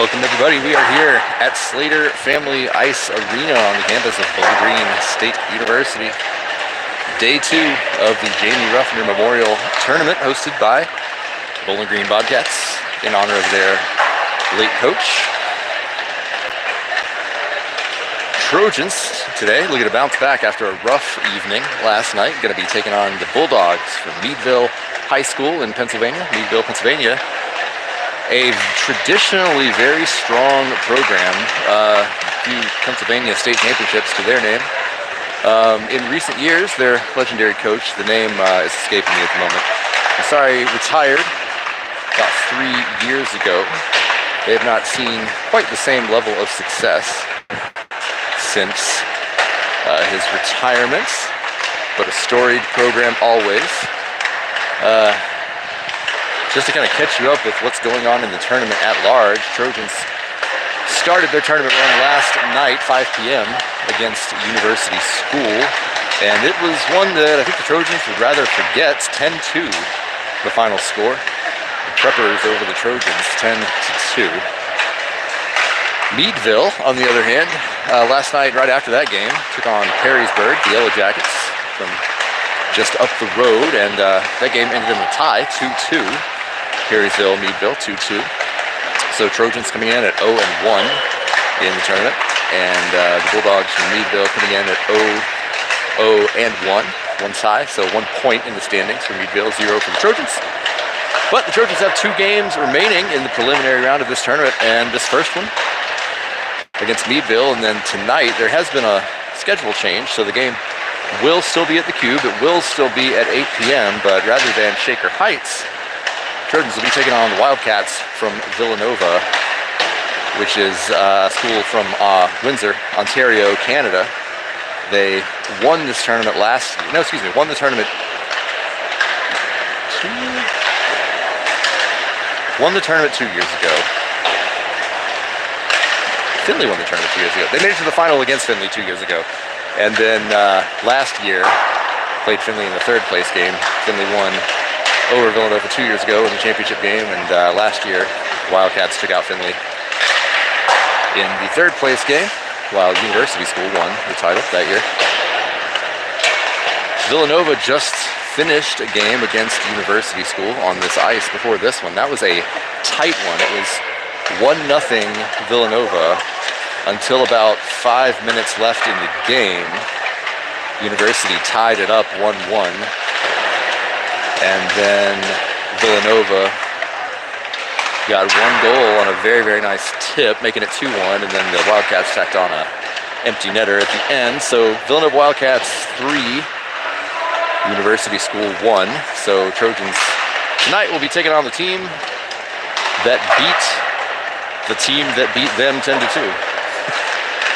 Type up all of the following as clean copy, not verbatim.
Welcome everybody. We are here at Slater Family Ice Arena on the campus of Bowling Green State University. Day 2 of the Jamie Ruffner Memorial Tournament hosted by Bowling Green Bobcats in honor of their late coach. Trojans today looking to bounce back after a rough evening last night. Going to be taking on the Bulldogs from Meadville High School in Pennsylvania, Meadville, Pennsylvania. A traditionally very strong program, a few Pennsylvania state championships to their name. In recent years, their legendary coach, the name is escaping me at the moment. I'm sorry, retired about 3 years ago. They have not seen quite the same level of success since his retirement, but a storied program always. Just to kind of catch you up with what's going on in the tournament at large, Trojans started their tournament run last night, 5 p.m. against University School, and it was one that I think the Trojans would rather forget. 10-2, the final score. The Preppers over the Trojans, 10-2. Meadville, on the other hand, last night, right after that game, took on Perrysburg, the Yellow Jackets, from just up the road, and that game ended in a tie, 2-2. Perrysville, Meadville, 2-2. So Trojans coming in at 0-1 in the tournament, and the Bulldogs from Meadville coming in at 0-1, one tie, so 1 point in the standings for Meadville, 0 for the Trojans. But the Trojans have 2 games remaining in the preliminary round of this tournament, and this first one against Meadville, and then tonight there has been a schedule change, so the game will still be at the Cube. It will still be at 8 p.m., but rather than Shaker Heights, Trojans will be taking on the Wildcats from Villanova, which is a school from Windsor, Ontario, Canada. They won this tournament won the tournament 2 years ago. Finley won the tournament 2 years ago. They made it to the final against Finley 2 years ago. And then last year, played Finley in the third place game. Finley won over Villanova 2 years ago in the championship game, and last year, Wildcats took out Finley in the third place game, while University School won the title that year. Villanova just finished a game against University School on this ice before this one. That was a tight one. It was 1-0 Villanova until about 5 minutes left in the game. University tied it up 1-1. And then Villanova got 1 goal on a very, very nice tip, making it 2-1. And then the Wildcats tacked on an empty netter at the end. So Villanova Wildcats 3, University School 1. So Trojans tonight will be taking on the team that beat the team that beat them 10-2.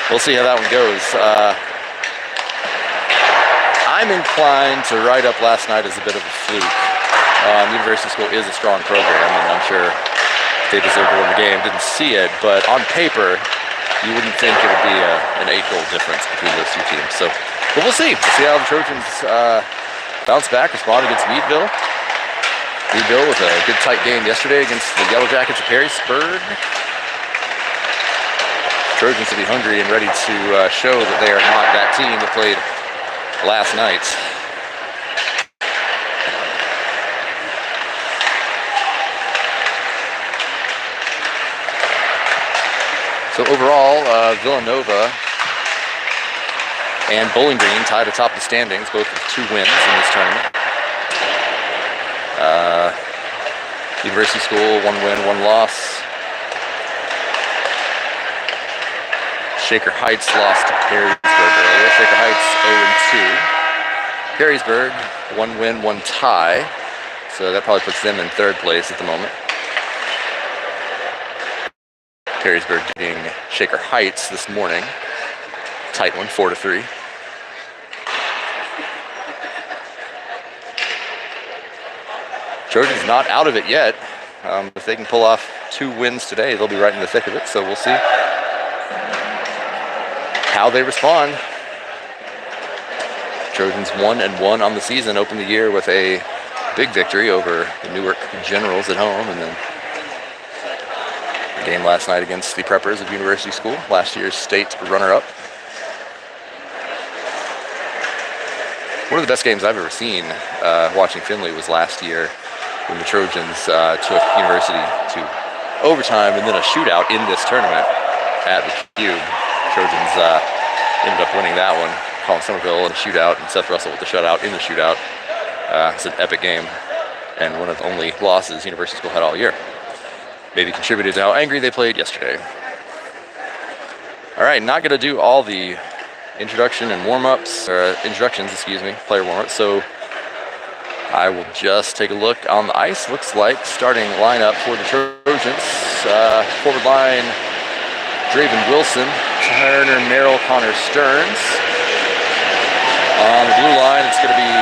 We'll see how that one goes. I'm inclined to write up last night as a bit of a fluke. University School is a strong program, and I'm sure they deserve to win the game. Didn't see it, but on paper, you wouldn't think it would be an 8-goal difference between those two teams. So, but we'll see. We'll see how the Trojans bounce back, respond against Meadville. Meadville with a good tight game yesterday against the Yellow Jackets of Perrysburg. Trojans will be hungry and ready to show that they are not that team that played last night. So overall, Villanova and Bowling Green tied atop the standings, both with 2 wins in this tournament. University School, 1 win, 1 loss. Shaker Heights lost to Perrysburg earlier. Shaker Heights 0-2. Perrysburg, 1 win, 1 tie. So that probably puts them in 3rd place at the moment. Perrysburg beating Shaker Heights this morning. Tight one, 4-3. Trojans not out of it yet. If they can pull off 2 wins today, they'll be right in the thick of it. So we'll see how they respond. Trojans 1-1 on the season, opened the year with a big victory over the Newark Generals at home, and then Game last night against the Preppers of University School, last year's state runner-up. One of the best games I've ever seen watching Findlay was last year when the Trojans took University to overtime and then a shootout in this tournament at the Cube. Trojans ended up winning that one. Colin Somerville in a shootout and Seth Russell with the shutout in the shootout. It's an epic game and one of the only losses University School had all year. Maybe contributed to how angry they played yesterday. All right, not going to do all the introduction and warm-ups, or introductions, excuse me, player warm-ups. So I will just take a look on the ice. Looks like starting lineup for the Trojans. Forward line, Draven Wilson, Turner Merrill, Connor Stearns. On the blue line, it's going to be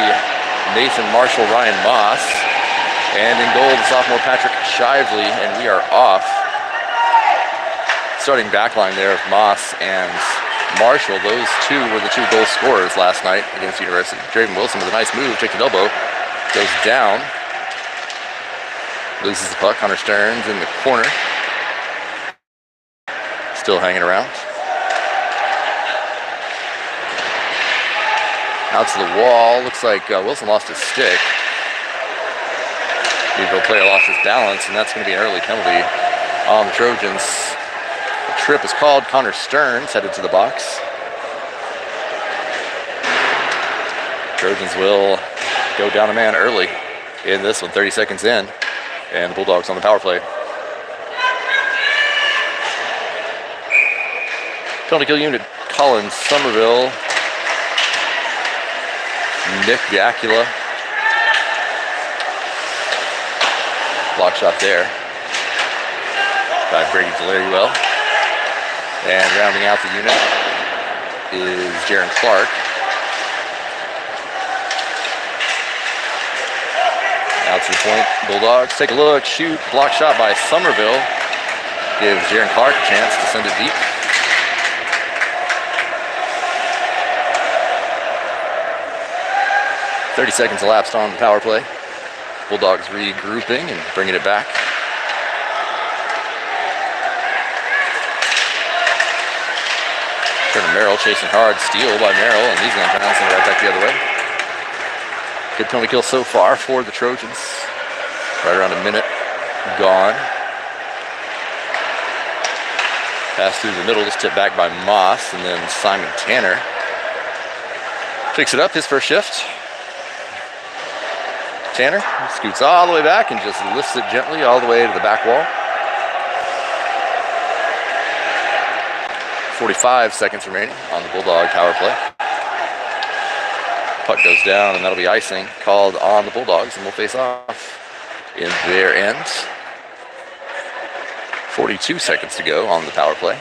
Nathan Marshall, Ryan Moss. And in goal, the sophomore Patrick Shively, and we are off. Starting back line there of Moss and Marshall. Those two were the two goal scorers last night against University. Draven Wilson with a nice move, takes an elbow, goes down, loses the puck. Connor Stearns in the corner, still hanging around. Out to the wall, looks like Wilson lost his stick. Meadville player lost his balance, and that's going to be an early penalty on the Trojans. The trip is called. Connor Stearns headed to the box. Trojans will go down a man early in this one, 30 seconds in, and the Bulldogs on the power play. Penalty kill unit, Colin Somerville, Nick Biacula. Block shot there by Brady Delariewell. And rounding out the unit is Jaron Clark. Out to the point, Bulldogs take a look, shoot, block shot by Somerville. Gives Jaron Clark a chance to send it deep. .30 seconds elapsed on the power play. Bulldogs regrouping and bringing it back. Turner Merrill chasing hard, steal by Merrill, and he's going to bounce it right back the other way. Good penalty kill so far for the Trojans. Right around a minute gone. Pass through the middle, just tipped back by Moss, and then Simon Tanner picks it up, his first shift. Tanner scoots all the way back and just lifts it gently all the way to the back wall. 45 seconds remaining on the Bulldog power play. Puck goes down, and that'll be icing called on the Bulldogs, and we'll face off in their end. 42 seconds to go on the power play.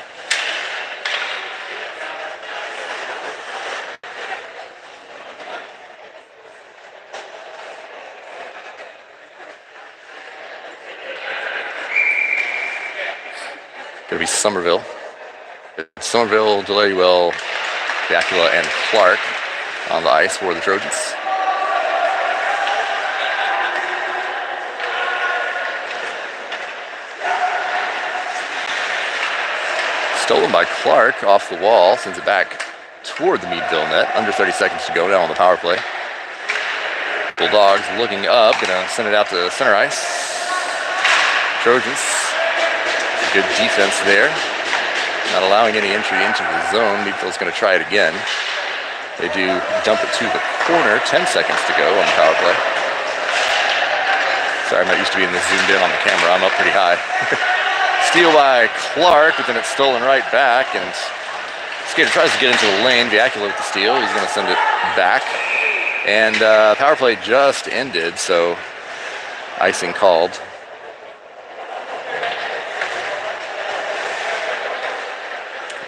Going to be Somerville. Somerville, Delariewell, Biacula, and Clark on the ice for the Trojans. Stolen by Clark off the wall, sends it back toward the Meadville net. Under 30 seconds to go now on the power play. Bulldogs looking up, gonna send it out to center ice. Trojans, good defense there. Not allowing any entry into the zone. Meadville's gonna try it again. They do dump it to the corner. 10 seconds to go on the power play. Sorry, I'm not used to being this zoomed in on the camera. I'm up pretty high. Steal by Clark, but then it's stolen right back, and Skater tries to get into the lane. Biacula with the steal. He's going to send it back. And power play just ended, so icing called.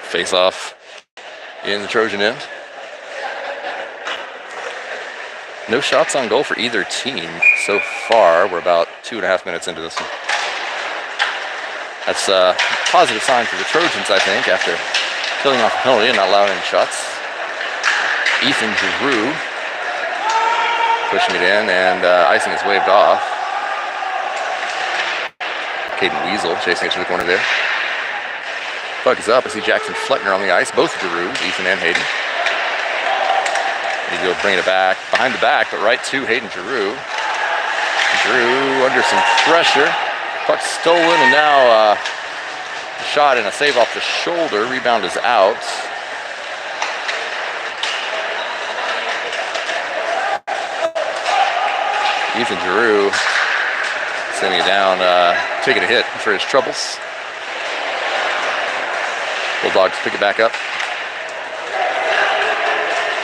Face off in the Trojan end. No shots on goal for either team so far. We're about 2.5 minutes into this one. That's a positive sign for the Trojans, I think, after killing off a penalty and not allowing any shots. Ethan Giroux pushing it in, and icing is waved off. Caden Weasel chasing it to the corner there. Puck is up. I see Jackson Fleckner on the ice. Both Giroux, Ethan and Hayden. Meadville bringing it back behind the back, but right to Hayden Giroux. Giroux under some pressure. Puck stolen, and now a shot and a save off the shoulder. Rebound is out. Ethan Giroux sending it down, taking a hit for his troubles. Bulldogs pick it back up.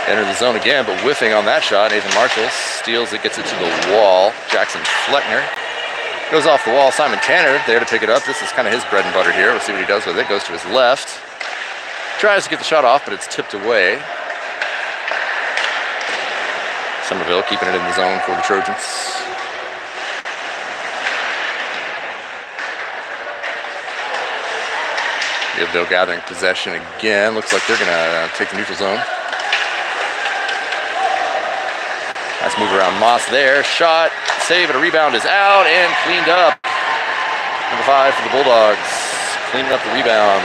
Enter the zone again, but whiffing on that shot. Nathan Marshall steals it, gets it to the wall. Jackson Fleckner goes off the wall. Simon Tanner there to pick it up. This is kind of his bread and butter here. We'll see what he does with it. Goes to his left. Tries to get the shot off, but it's tipped away. Somerville keeping it in the zone for the Trojans. Meadville gathering possession again. Looks like they're going to take the neutral zone. Nice move around Moss there. Shot, save, and a rebound is out and cleaned up. Number 5 for the Bulldogs. Cleaning up the rebound.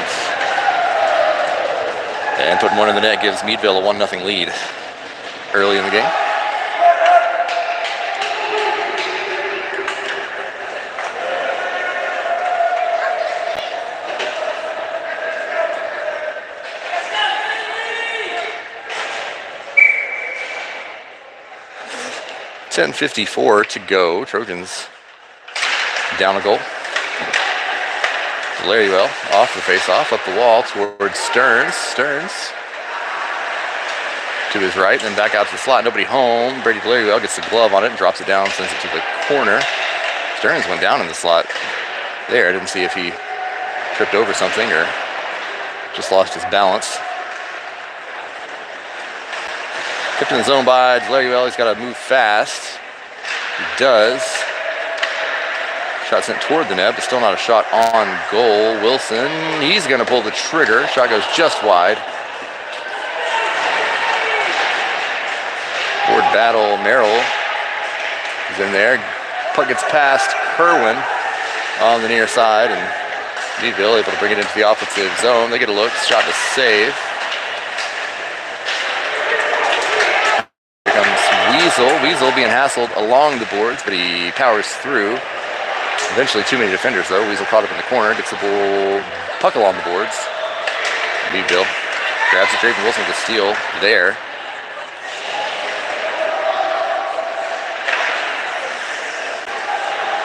And putting one in the net gives Meadville a 1-0 lead early in the game. .54 to go. Trojans down a goal. Larrywell off the face-off, up the wall towards Stearns. Stearns to his right, then back out to the slot. Nobody home. Brady Larrywell gets the glove on it and drops it down, sends it to the corner. Stearns went down in the slot there. I didn't see if he tripped over something or just lost his balance. Kept in the zone by Larrywell. He's got to move fast. He does. Shot sent toward the net, but still not a shot on goal. Wilson, he's going to pull the trigger. Shot goes just wide. Board battle. Merrill is in there. Puck gets past Kerwin on the near side, and Meadville able to bring it into the offensive zone. They get a look. Shot to save. Weasel being hassled along the boards, but he powers through. Eventually too many defenders though. Weasel caught up in the corner, gets the puck along the boards. Meadville grabs it. Draven Wilson with a steal there.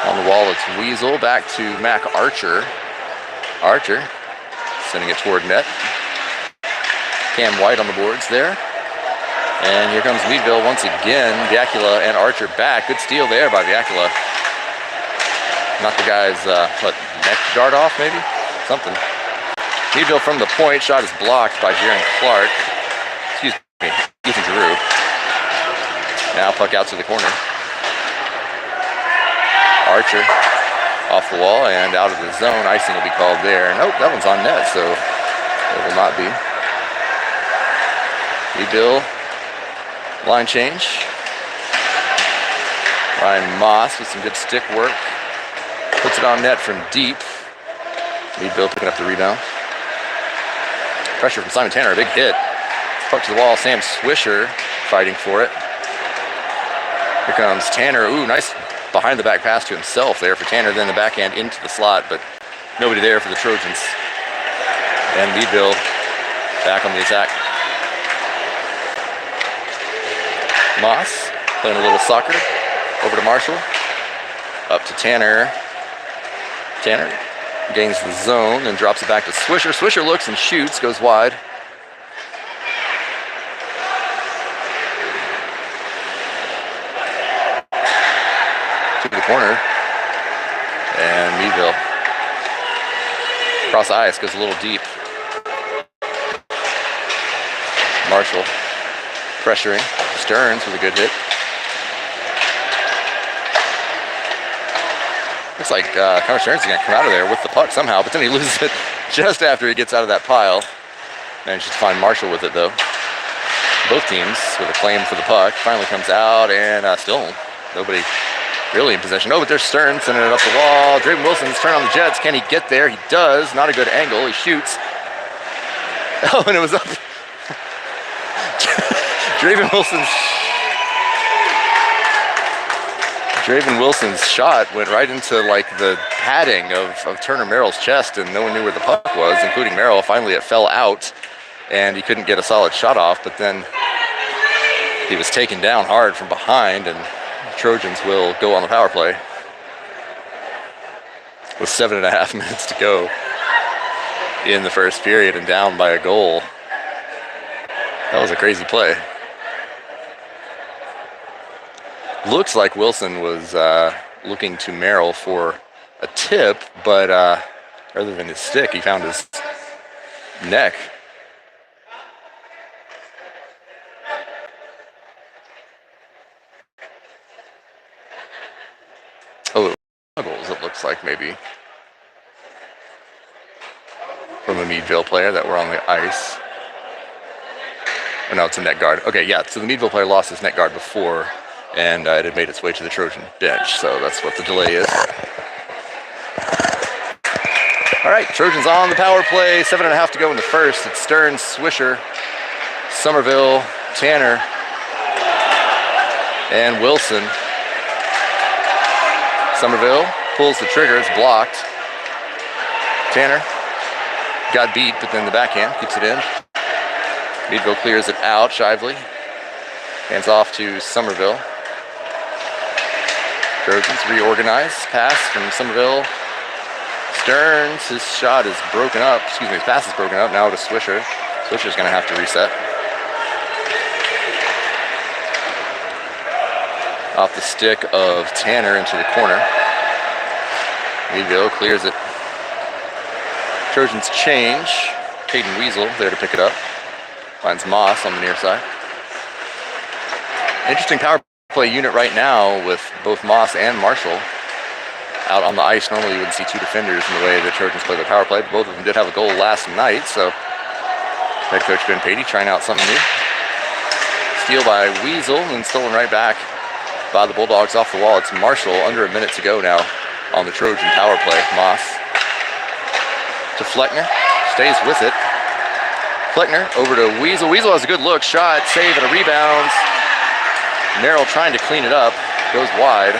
On the wall it's Weasel, back to Mac Archer. Archer sending it toward net. Cam White on the boards there. And here comes Meadville once again. Viacula and Archer back. Good steal there by Viacula. Knocked the guy's, neck guard off maybe? Something. Meadville from the point. Shot is blocked by Jaron Clark. Excuse me, Ethan Giroux. Now puck out to the corner. Archer off the wall and out of the zone. Icing will be called there. Nope, that one's on net, so it will not be. Meadville. Line change. Ryan Moss with some good stick work. Puts it on net from deep. Meadville picking up the rebound. Pressure from Simon Tanner, a big hit. Puck to the wall, Sam Swisher fighting for it. Here comes Tanner. Ooh, nice behind the back pass to himself there for Tanner. Then the backhand into the slot, but nobody there for the Trojans. And Meadville back on the attack. Moss playing a little soccer. Over to Marshall. Up to Tanner. Tanner gains the zone and drops it back to Swisher. Swisher looks and shoots, goes wide. To the corner. And Meadville. Across the ice, goes a little deep. Marshall pressuring. Stearns with a good hit. Looks like Connor Stearns is going to come out of there with the puck somehow, but then he loses it just after he gets out of that pile. Manages to find Marshall with it though. Both teams with a claim for the puck. Finally comes out and still nobody really in possession. Oh, but there's Stern sending it up the wall. Draven Wilson's turn on the Jets. Can he get there? He does. Not a good angle. He shoots. Oh, and it was up. Draven Wilson's shot went right into like the padding of Turner Merrill's chest, and no one knew where the puck was, including Merrill. Finally, it fell out, and he couldn't get a solid shot off, but then he was taken down hard from behind, and Trojans will go on the power play with 7.5 minutes to go in the first period and down by a goal. That was a crazy play. Looks like Wilson was looking to Merrill for a tip, but rather than his stick, he found his neck. Oh, goals, it looks like maybe from a Meadville player that were on the ice. Oh, no, it's a net guard. Okay, yeah, so the Meadville player lost his net guard before, and it had made its way to the Trojan bench, so that's what the delay is. All right, Trojans on the power play, 7.5 to go in the first. It's Stern, Swisher, Somerville, Tanner, and Wilson. Somerville pulls the trigger, it's blocked. Tanner got beat, but then the backhand keeps it in. Meadville clears it out, Shively. Hands off to Somerville. Trojans reorganize, pass from Somerville. Stearns, his shot is broken up. Excuse me, his pass is broken up. Now to Swisher. Swisher's gonna have to reset. Off the stick of Tanner into the corner. Meadville clears it. Trojans change. Caden Weasel there to pick it up. Finds Moss on the near side. Interesting power play unit right now with both Moss and Marshall out on the ice. Normally you would see two defenders in the way the Trojans play the power play, but both of them did have a goal last night, so head coach Ben Patey trying out something new. Steal by Weasel and stolen right back by the Bulldogs off the wall. It's Marshall, under a minute to go now on the Trojan power play. Moss to Fleckner, stays with it. Fleckner over to Weasel. Weasel has a good look, shot, save, and a rebound. Merrill trying to clean it up, goes wide.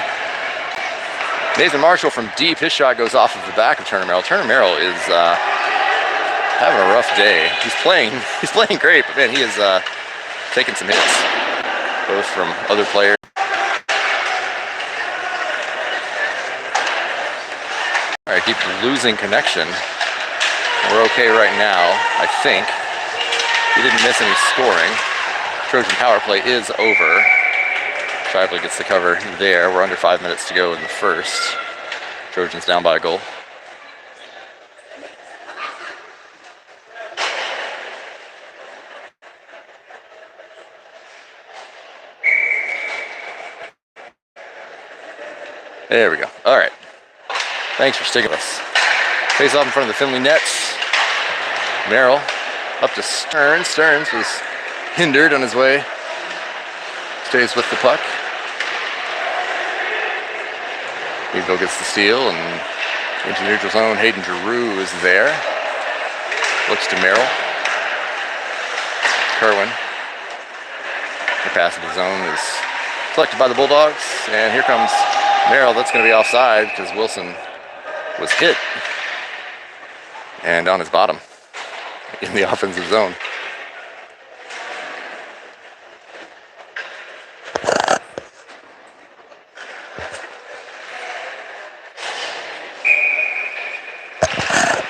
Nathan Marshall from deep, his shot goes off of the back of Turner Merrill. Turner Merrill is having a rough day. He's playing great, but man, he is taking some hits, both from other players. All right, keep losing connection. We're okay right now, I think. He didn't miss any scoring. Trojan power play is over. Shively gets the cover there. We're under 5 minutes to go in the first. Trojans down by a goal. There we go. All right. Thanks for sticking with us. Face off in front of the Finley nets. Merrill up to Stearns. Stearns was hindered on his way. Stays with the puck. Meadville gets the steal and into neutral zone. Hayden Giroux is there. Looks to Merrill. Kerwin. The pass in the zone is collected by the Bulldogs. And here comes Merrill. That's going to be offside because Wilson was hit and on his bottom in the offensive zone.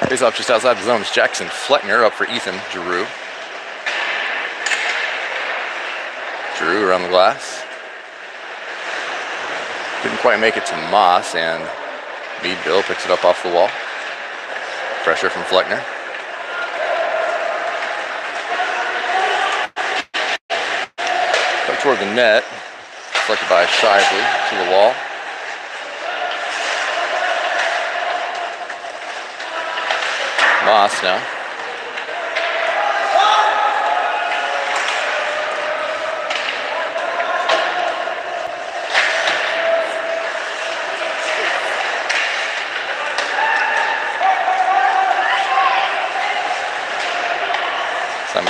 Face off just outside the zone is Jackson Fleckner up for Ethan Giroux. Giroux around the glass. Couldn't quite make it to Moss, and Meadville picks it up off the wall. Pressure from Fleckner. Up toward the net. Selected by Shively to the wall. Moss now.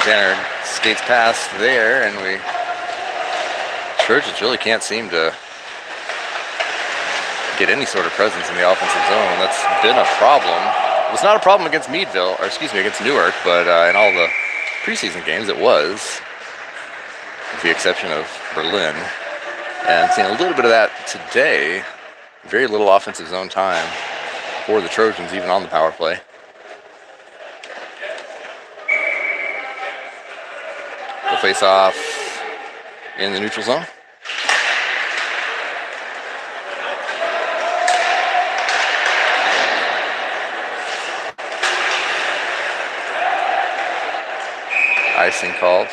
Tanner skates past there, and Trojans really can't seem to get any sort of presence in the offensive zone. That's been a problem. It was not a problem against Meadville, or excuse me, against Newark, but in all the preseason games it was, with the exception of Berlin. And seeing a little bit of that today. Very little offensive zone time for the Trojans, even on the power play. We'll face off in the neutral zone. Icing called.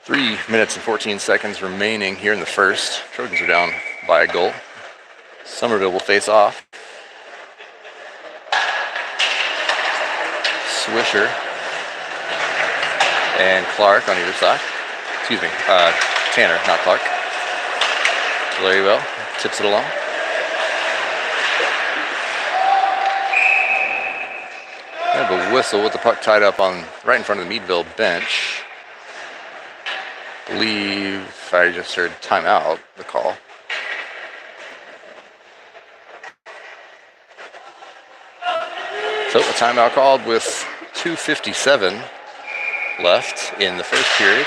Three minutes and 14 seconds remaining here in the first. Trojans are down by a goal. Somerville will face off. Swisher and Clark on either side. Excuse me, Tanner, not Clark. Very well, tips it along. I have a whistle with the puck tied up on right in front of the Meadville bench. I believe I just heard timeout, the call. So a timeout called with 2:57 left in the first period.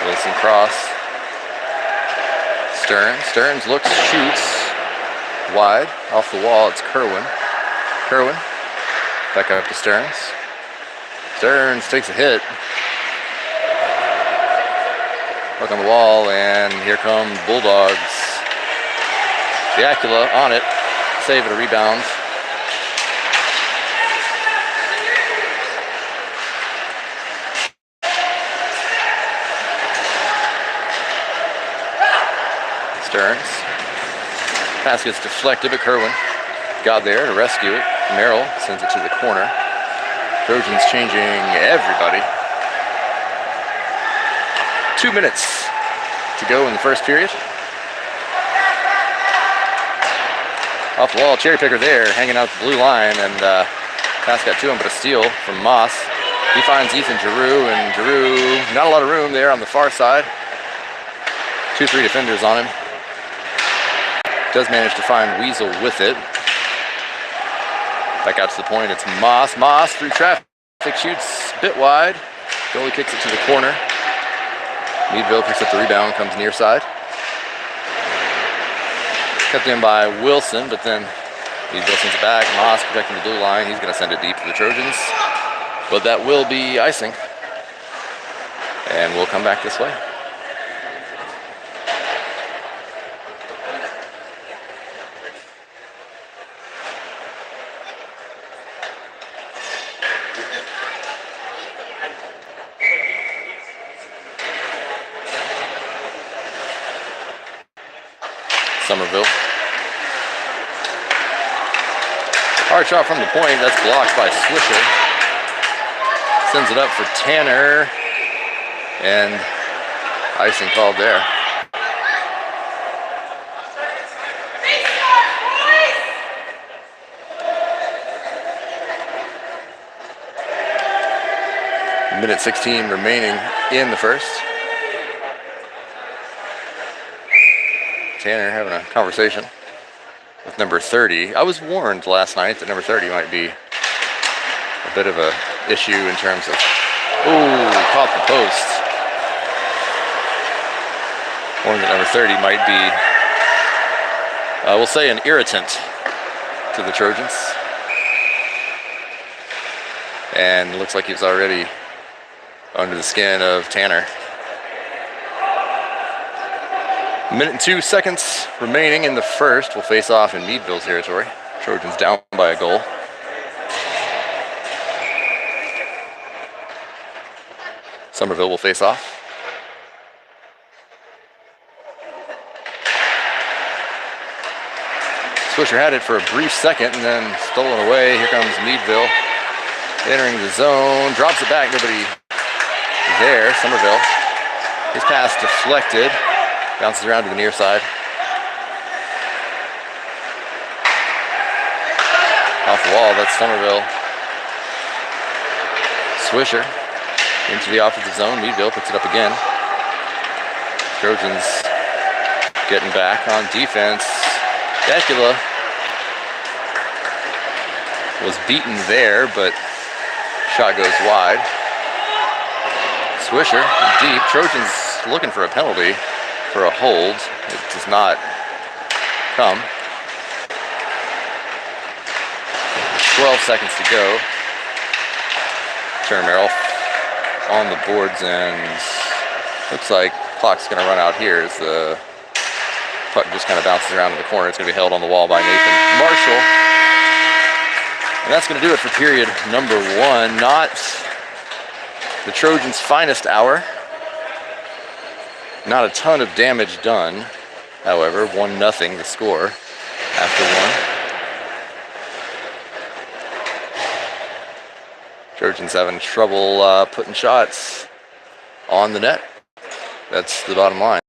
Wilson cross. Stearns looks, shoots wide off the wall. It's Kerwin. Back up to Stearns. Stearns takes a hit. Look on the wall, and here come Bulldogs. Diacula on it. Save it, a rebound. Stearns. Pass gets deflected, but Kerwin got there to rescue it. Merrill sends it to the corner. Trojans changing everybody. 2 minutes to go in the first period. Off the wall, cherry picker there, hanging out the blue line, and pass got to him, but a steal from Moss. He finds Ethan Giroux, and Giroux, not a lot of room there on the far side. 2-3 defenders on him. Does manage to find Weasel with it. Back out to the point, it's Moss. Moss through traffic, shoots a bit wide. Goalie kicks it to the corner. Meadville picks up the rebound, comes near side. Kept in by Wilson, but then Meadville sends it back. Moss protecting the blue line. He's going to send it deep to the Trojans. But that will be icing. And we'll come back this way. Somerville. Hard shot from the point. That's blocked by Swisher. Sends it up for Tanner. And icing called there. Minute 16 remaining in the first. Tanner having a conversation with number 30. I was warned last night that number 30 might be a bit of a issue in terms of, caught the post. Warned that number 30 might be, we'll say, an irritant to the Trojans. And it looks like he's already under the skin of Tanner. Minute and 2 seconds remaining in the first. We'll face off in Meadville territory. Trojans down by a goal. Somerville will face off. Swisher had it for a brief second and then stolen away. Here comes Meadville. Entering the zone, drops it back, nobody there. Somerville. His pass deflected, bounces around to the near side. Off the wall, that's Somerville. Swisher into the offensive zone. Meadville picks it up again. Trojans getting back on defense. Decula was beaten there, but shot goes wide. Swisher deep. Trojans looking for a penalty for a hold. It does not come. 12 seconds to go. Turner Merrill on the boards, and looks like clock's going to run out here as the puck just kind of bounces around in the corner. It's going to be held on the wall by Nathan Marshall. And that's going to do it for period number 1. Not the Trojans' finest hour. Not a ton of damage done. However, 1-0 the score after 1. Trojans having trouble putting shots on the net. That's the bottom line.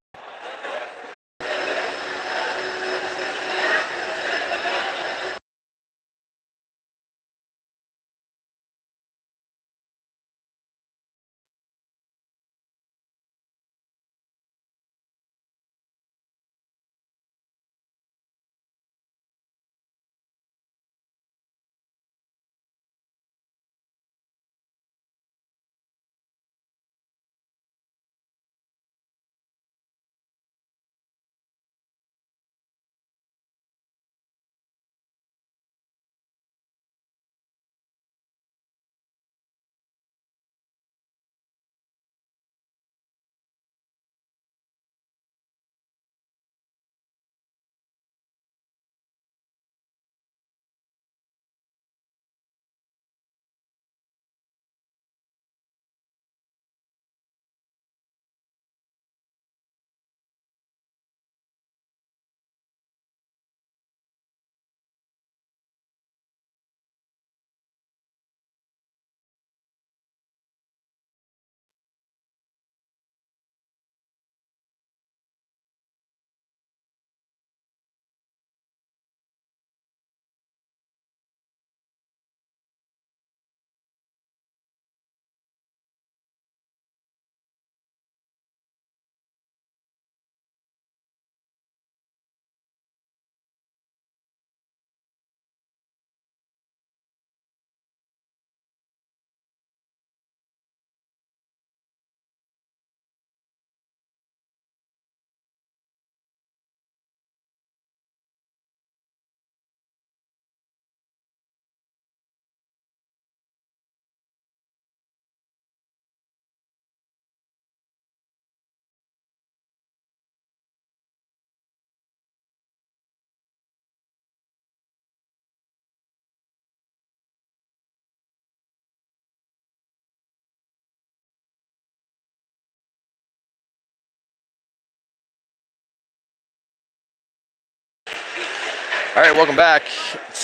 All right, welcome back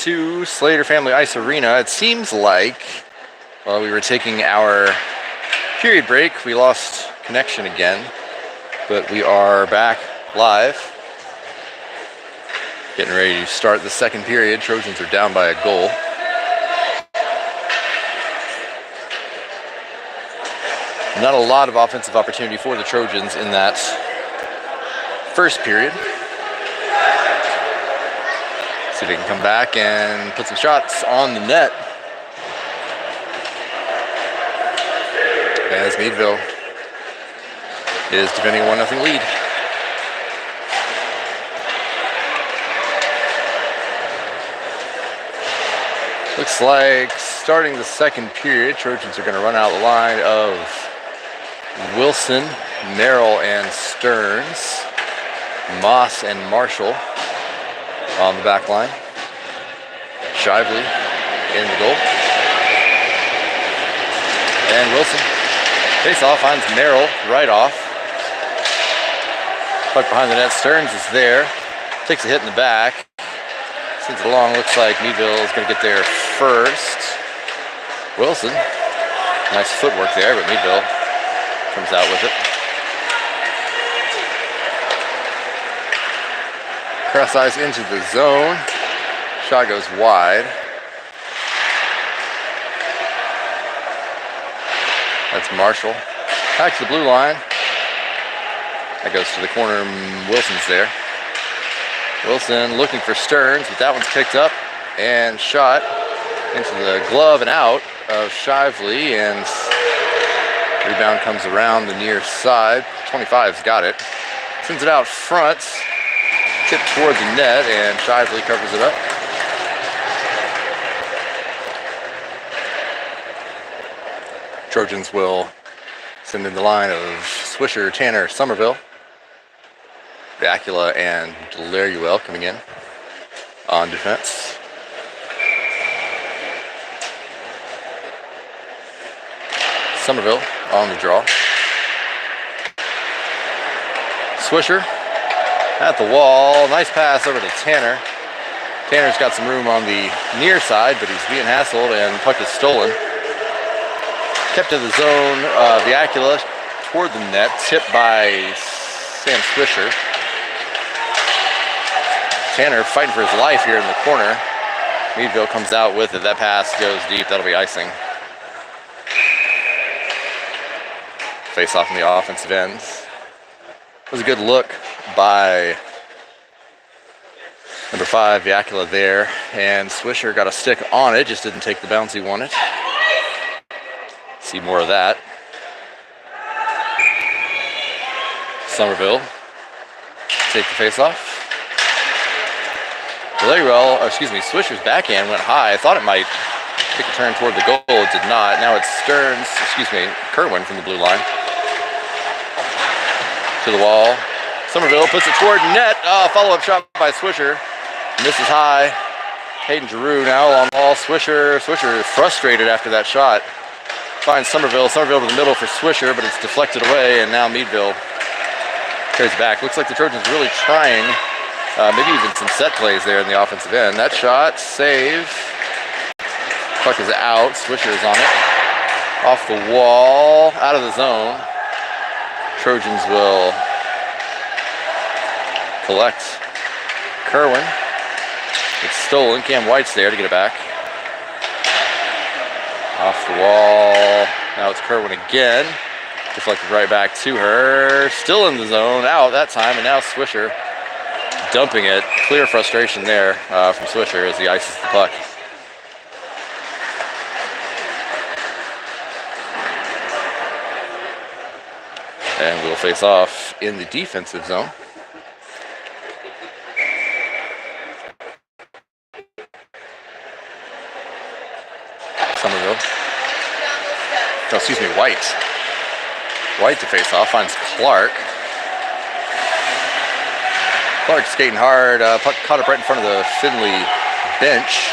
to Slater Family Ice Arena. It seems like while we were taking our period break, we lost connection again, but we are back live. Getting ready to start the second period. Trojans are down by a goal. Not a lot of offensive opportunity for the Trojans in that first period. See if they can come back and put some shots on the net. As Meadville is defending a 1-0 lead. Looks like starting the second period, Trojans are going to run out the line of Wilson, Merrill, and Stearns, Moss and Marshall on the back line. Shively in the goal. And Wilson face-off finds Merrill right off. Puck behind the net. Stearns is there. Takes a hit in the back. Sends it along. Looks like Meadville is going to get there first. Wilson, nice footwork there, but Meadville comes out with it. Cross eyes into the zone. Shot goes wide. That's Marshall. Back to the blue line. That goes to the corner. Wilson's there. Wilson looking for Stearns, but that one's picked up and shot into the glove and out of Shively, and rebound comes around the near side. 25's got it. Sends it out front. Tip toward the net, and Shively covers it up. Trojans will send in the line of Swisher, Tanner, Somerville, Vacula, and Delaruel coming in on defense. Somerville on the draw. Swisher at the wall. Nice pass over to Tanner. Tanner's got some room on the near side, but he's being hassled, and puck is stolen. Kept in the zone. Vacula toward the net. Tipped by Sam Swisher. Tanner fighting for his life here in the corner. Meadville comes out with it. That pass goes deep. That'll be icing. Face off in the offensive ends. It was a good look by number 5, Vacula there, and Swisher got a stick on it, just didn't take the bounce he wanted. See more of that. Somerville take the face off. Swisher's backhand went high. I thought it might take a turn toward the goal. It did not. Now it's Kerwin from the blue line. To the wall. Somerville puts it toward net. Follow-up shot by Swisher. Misses high. Hayden Giroux now on the wall. Swisher frustrated after that shot. Finds Somerville. Somerville to the middle for Swisher, but it's deflected away, and now Meadville carries back. Looks like the Trojans really trying, maybe even some set plays there in the offensive end. That shot, save. Puck is out. Swisher is on it. Off the wall, out of the zone. Trojans will collect. Kerwin. It's stolen. Cam White's there to get it back. Off the wall. Now it's Kerwin again. Deflected right back to her. Still in the zone. Out that time. And now Swisher dumping it. Clear frustration there from Swisher as he ices the puck. And we'll face off in the defensive zone. Somerville. White. White to face off, finds Clark. Clark skating hard, puck caught up right in front of the Finley bench.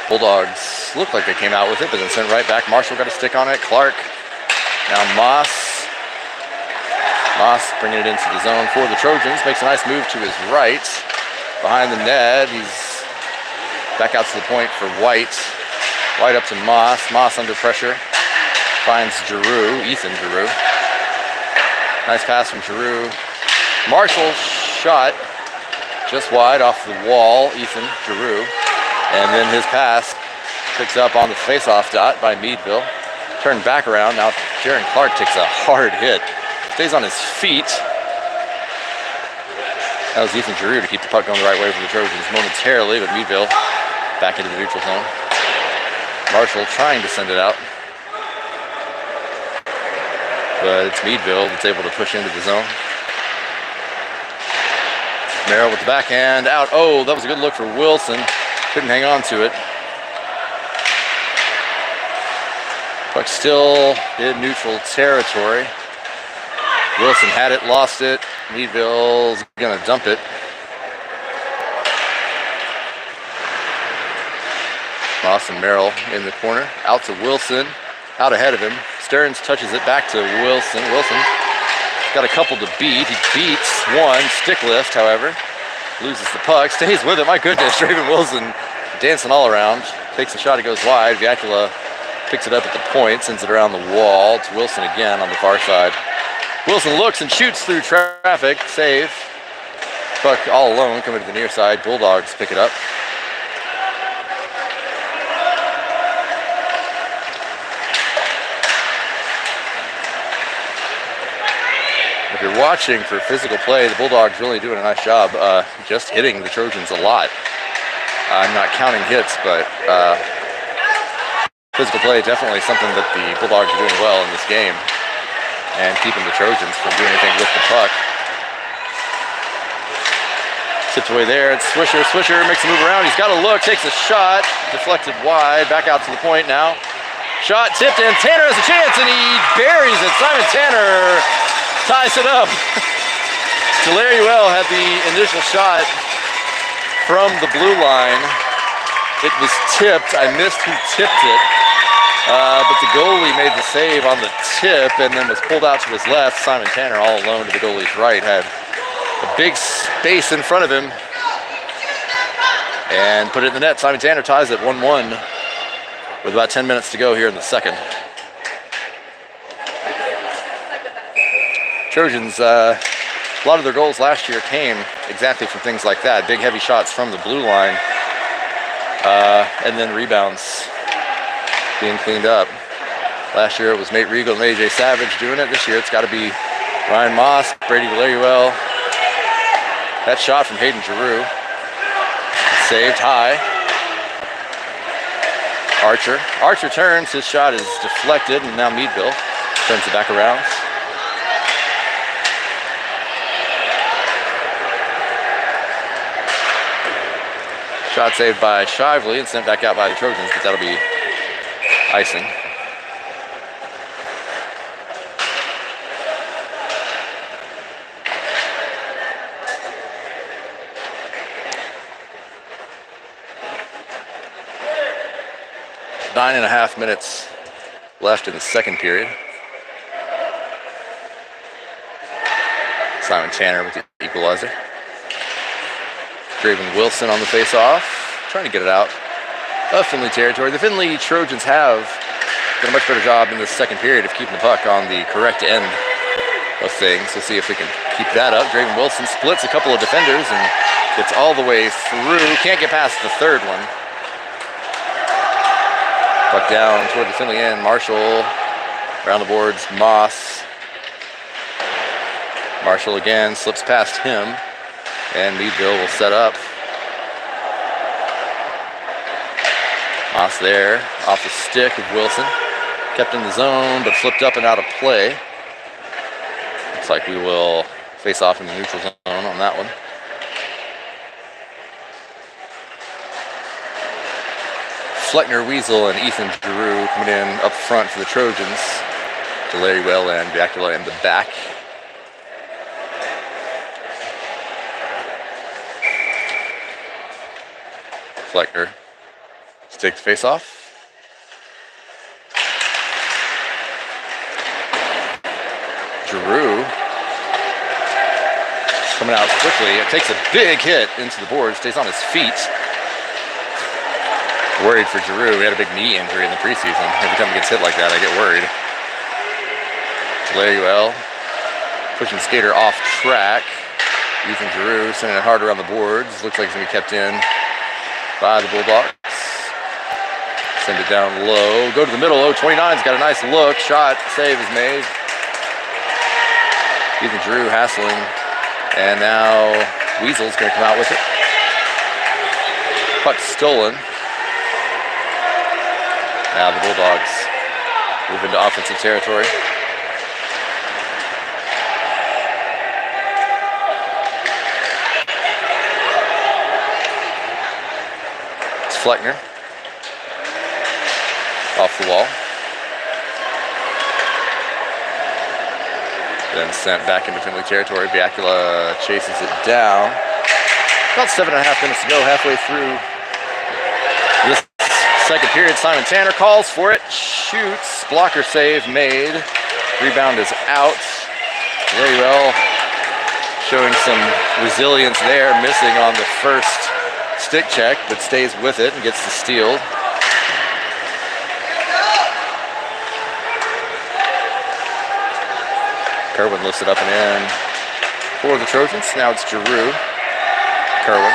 Bulldogs looked like they came out with it, but then sent right back. Marshall got a stick on it. Clark. Now Moss bringing it into the zone for the Trojans. Makes a nice move to his right. Behind the net, he's back out to the point for White. White up to Moss. Moss under pressure. Finds Ethan Giroux. Nice pass from Giroux. Marshall shot just wide off the wall, Ethan Giroux. And then his pass picks up on the face-off dot by Meadville. Turned back around. Now Jaron Clark takes a hard hit. Stays on his feet. That was Ethan Giroux to keep the puck going the right way for the Trojans momentarily, but Meadville back into the neutral zone. Marshall trying to send it out. But it's Meadville that's able to push into the zone. Merrill with the backhand out. Oh, that was a good look for Wilson. Couldn't hang on to it. Puck still in neutral territory. Wilson had it, lost it. Meadville's gonna dump it. Moss and Merrill in the corner. Out to Wilson. Out ahead of him. Stearns touches it back to Wilson. Wilson got a couple to beat. He beats one. Stick lift, however. Loses the puck. Stays with it. My goodness. Draven Wilson dancing all around. Takes a shot. It goes wide. Vacula picks it up at the point, sends it around the wall. It's Wilson again on the far side. Wilson looks and shoots through traffic. Save. Puck all alone coming to the near side. Bulldogs pick it up. If you're watching for physical play, the Bulldogs really doing a nice job just hitting the Trojans a lot. I'm not counting hits, but physical play definitely something that the Bulldogs are doing well in this game and keeping the Trojans from doing anything with the puck. Tipped away there. It's Swisher. Swisher makes a move around. He's got a look, takes a shot, deflected wide, back out to the point now. Shot tipped, and Tanner has a chance, and he buries it. Simon Tanner ties it up. Delaruel had the initial shot from the blue line. It was tipped. I missed who tipped it, but the goalie made the save on the tip and then was pulled out to his left. Simon Tanner, all alone to the goalie's right, had a big space in front of him and put it in the net. Simon Tanner ties it 1-1 with about 10 minutes to go here in the second. Trojans, a lot of their goals last year came exactly from things like that. Big, heavy shots from the blue line, and then rebounds being cleaned up. Last year it was Nate Regal and AJ Savage doing it. This year it's got to be Ryan Moss, Brady Delaruel. That shot from Hayden Giroux. Saved high. Archer turns. His shot is deflected, and now Meadville turns it back around. Shot saved by Shively and sent back out by the Trojans, but that'll be icing. Nine and a half minutes left in the second period. Simon Tanner with the equalizer. Draven Wilson on the face-off, trying to get it out of Findlay territory. The Findlay Trojans have done a much better job in the second period of keeping the puck on the correct end of things. We'll see if we can keep that up. Draven Wilson splits a couple of defenders and gets all the way through. Can't get past the third one. Puck down toward the Findlay end. Marshall around the boards. Moss. Marshall again slips past him. And Meadville will set up. Moss there, off the stick of Wilson. Kept in the zone, but flipped up and out of play. Looks like we will face off in the neutral zone on that one. Fleckner, Weasel, and Ethan Giroux coming in up front for the Trojans. Delaruel and Bacula in the back. Fleckner takes the face off. Giroux coming out quickly. It takes a big hit into the board, stays on his feet. Worried for Giroux. He had a big knee injury in the preseason. Every time he gets hit like that, I get worried. Delaruel pushing the skater off track. Ethan Giroux sending it hard around the boards. Looks like it's going to be kept in by the Bulldogs. Send it down low. Go to the middle. 29's got a nice look. Shot. Save is made. Ethan Giroux hassling. And now Weasel's going to come out with it. Puck stolen. Now the Bulldogs move into offensive territory. It's Fleckner. Off the wall. Then sent back into Findlay territory. Bacula chases it down. About 7.5 minutes to go, halfway through this second period. Simon Tanner calls for it, shoots, blocker save made. Rebound is out. Very well, showing some resilience there, missing on the first stick check, but stays with it and gets the steal. Kerwin lifts it up and in for the Trojans. Now it's Giroux. Kerwin.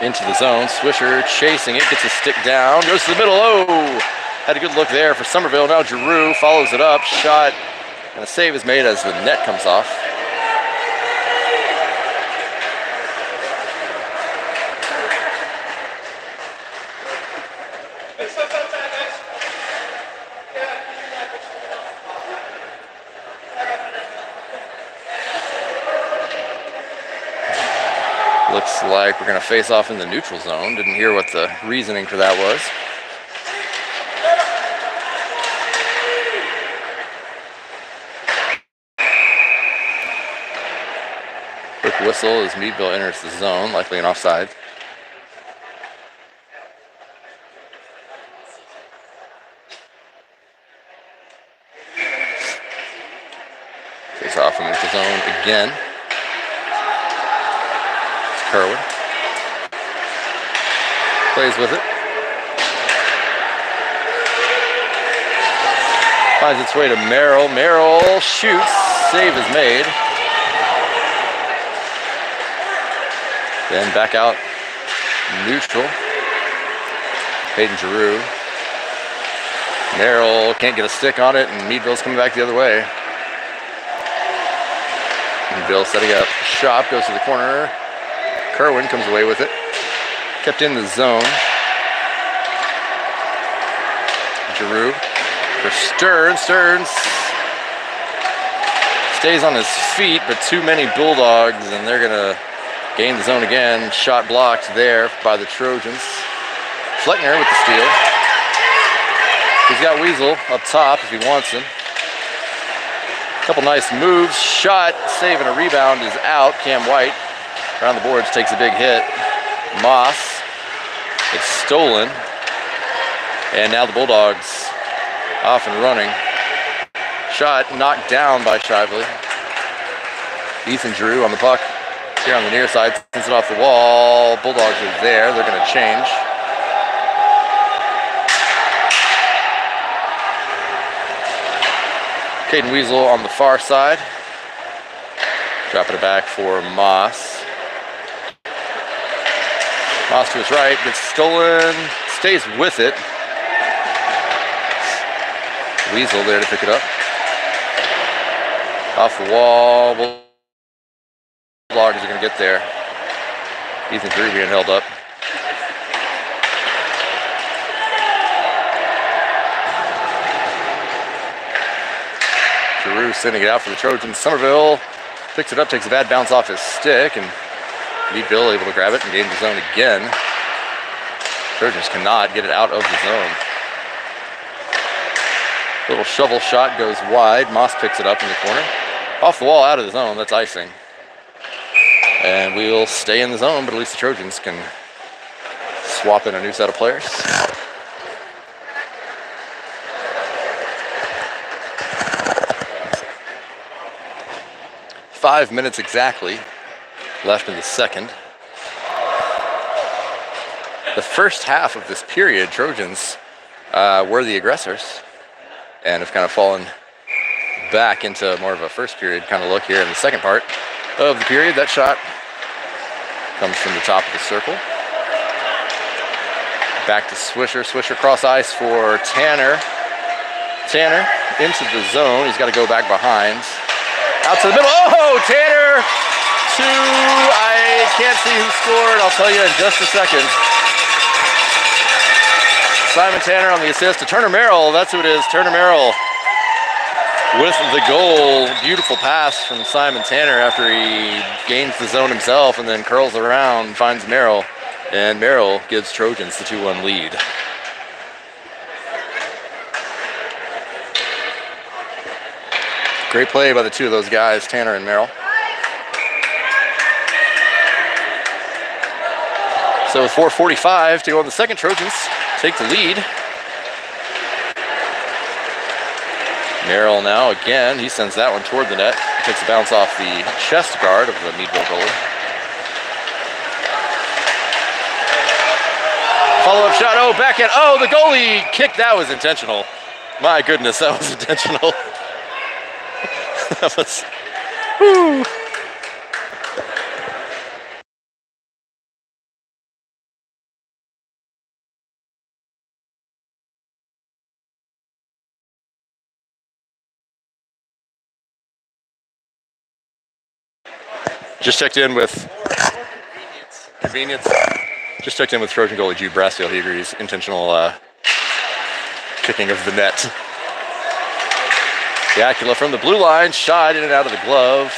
Into the zone. Swisher chasing it. Gets a stick down. Goes to the middle. Oh! Had a good look there for Somerville. Now Giroux follows it up. Shot. And a save is made as the net comes off. Looks like we're going to face off in the neutral zone. Didn't hear what the reasoning for that was. Quick whistle as Meadville enters the zone, likely an offside. Face off in the neutral zone again. Kerwin plays with it. Finds its way to Merrill. Merrill shoots. Save is made. Then back out neutral. Hayden Giroux. Merrill can't get a stick on it, and Meadville's coming back the other way. Meadville setting up shop, goes to the corner. Kerwin comes away with it. Kept in the zone. Giroux for Stearns. Stearns stays on his feet, but too many Bulldogs, and they're going to gain the zone again. Shot blocked there by the Trojans. Fleckner with the steal. He's got Weasel up top if he wants him. Couple nice moves. Shot, save, and a rebound is out. Cam White around the boards takes a big hit. Moss. It's stolen. And now the Bulldogs off and running. Shot knocked down by Shively. Ethan Giroux on the puck. Here on the near side, sends it off the wall. Bulldogs are there. They're going to change. Caden Weasel on the far side. Dropping it back for Moss. Moss to his right, gets stolen, stays with it. Weasel there to pick it up. Off the wall. Bulldogs are going to get there. Ethan Giroux being held up. Giroux sending it out for the Trojans. Somerville picks it up, takes a bad bounce off his stick, and Meadville able to grab it and gain the zone again. Trojans cannot get it out of the zone. Little shovel shot goes wide. Moss picks it up in the corner. Off the wall, out of the zone. That's icing. And we'll stay in the zone, but at least the Trojans can swap in a new set of players. Five minutes exactly left in the second. The first half of this period, Trojans were the aggressors and have kind of fallen back into more of a first period kind of look here in the second part of the period. That shot comes from the top of the circle. Back to Swisher. Swisher cross ice for Tanner. Tanner into the zone. He's got to go back behind. Out to the middle. Oh, Tanner! I can't see who scored. I'll tell you in just a second. Simon Tanner on the assist to Turner Merrill. That's who it is. Turner Merrill with the goal. Beautiful pass from Simon Tanner after he gains the zone himself and then curls around, finds Merrill, and Merrill gives Trojans the 2-1 lead. Great play by the two of those guys, Tanner and Merrill. So with 4:45 to go in the second, Trojans take the lead. Merrill now again, he sends that one toward the net. Takes a bounce off the chest guard of the Meadville goalie. Follow-up shot, oh, backhand, oh, the goalie kick, that was intentional. My goodness, that was intentional. That was. Whew. Just checked in with convenience. Just checked in with Trojan goalie Jude Brassfield. He agrees. Intentional kicking of the net. Yakula from the blue line, shot in and out of the glove.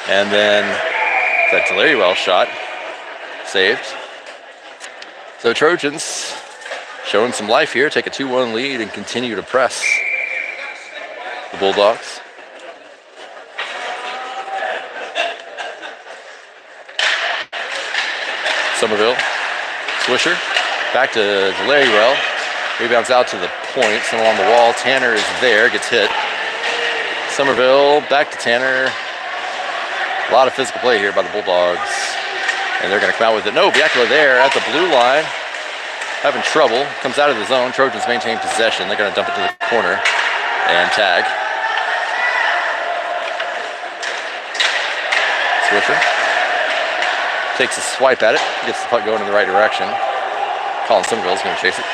And then that Delariwell shot, saved. So Trojans showing some life here, take a 2-1 lead and continue to press the Bulldogs. Somerville, Swisher, back to Delariwell. Rebounds out to the point, someone on the wall. Tanner is there, gets hit. Somerville, back to Tanner. A lot of physical play here by the Bulldogs. And they're gonna come out with it. No, Biakula there at the blue line. Having trouble, comes out of the zone. Trojans maintain possession. They're gonna dump it to the corner and tag. Swisher takes a swipe at it, gets the puck going in the right direction. Colin Somerville's gonna chase it.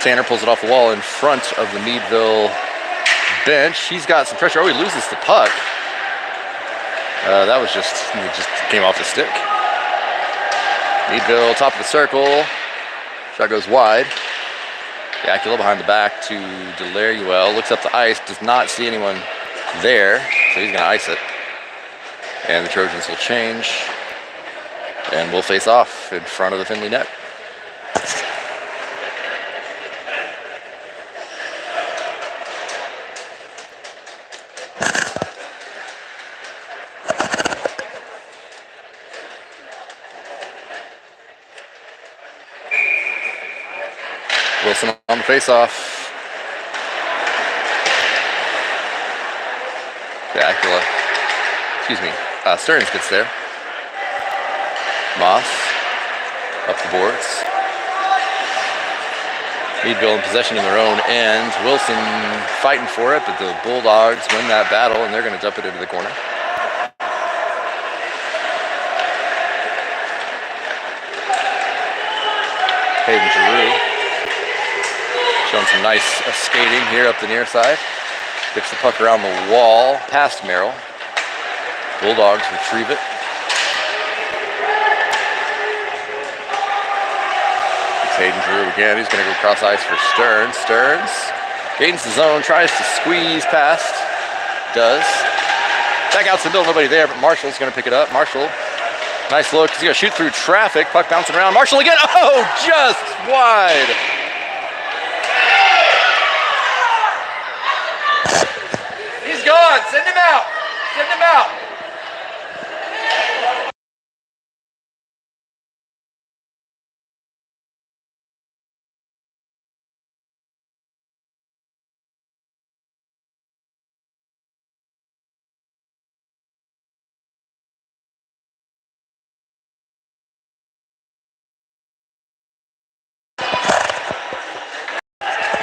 Tanner pulls it off the wall in front of the Meadville bench. He's got some pressure. Oh, he loses the puck. That was it just came off the stick. Meadville, top of the circle. Shot goes wide. Yakula behind the back to Delariwell. Looks up the ice, does not see anyone there, so he's gonna ice it. And the Trojans will change. And we'll face off in front of the Findlay net. Wilson on the face-off. Yakula. Stearns gets there. Moss up the boards. Meadville in possession in their own end. Wilson fighting for it, but the Bulldogs win that battle, and they're going to dump it into the corner. Hayden Giroux showing some nice skating here up the near side. Gets the puck around the wall, past Merrill. Bulldogs retrieve it. It's Hayden Giroux again. He's going to go cross ice for Stearns. Stearns gains the zone, tries to squeeze past. Does. Back out to the middle, nobody there, but Marshall's going to pick it up. Marshall, nice look. He's going to shoot through traffic. Puck bouncing around. Marshall again. Oh, just wide. He's gone. Send him out. Send him out.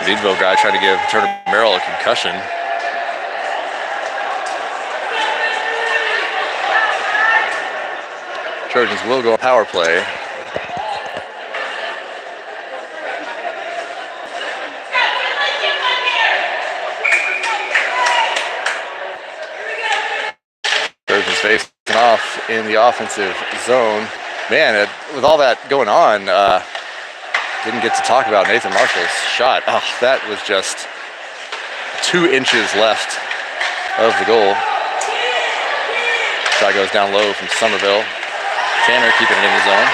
Meadville guy trying to give Turner Merrill a concussion. Trojans will go on power play. Trojans facing off in the offensive zone. Man, with all that going on, didn't get to talk about Nathan Marshall's shot. Oh, that was just 2 inches left of the goal. Shot goes down low from Somerville. Tanner keeping it in the zone.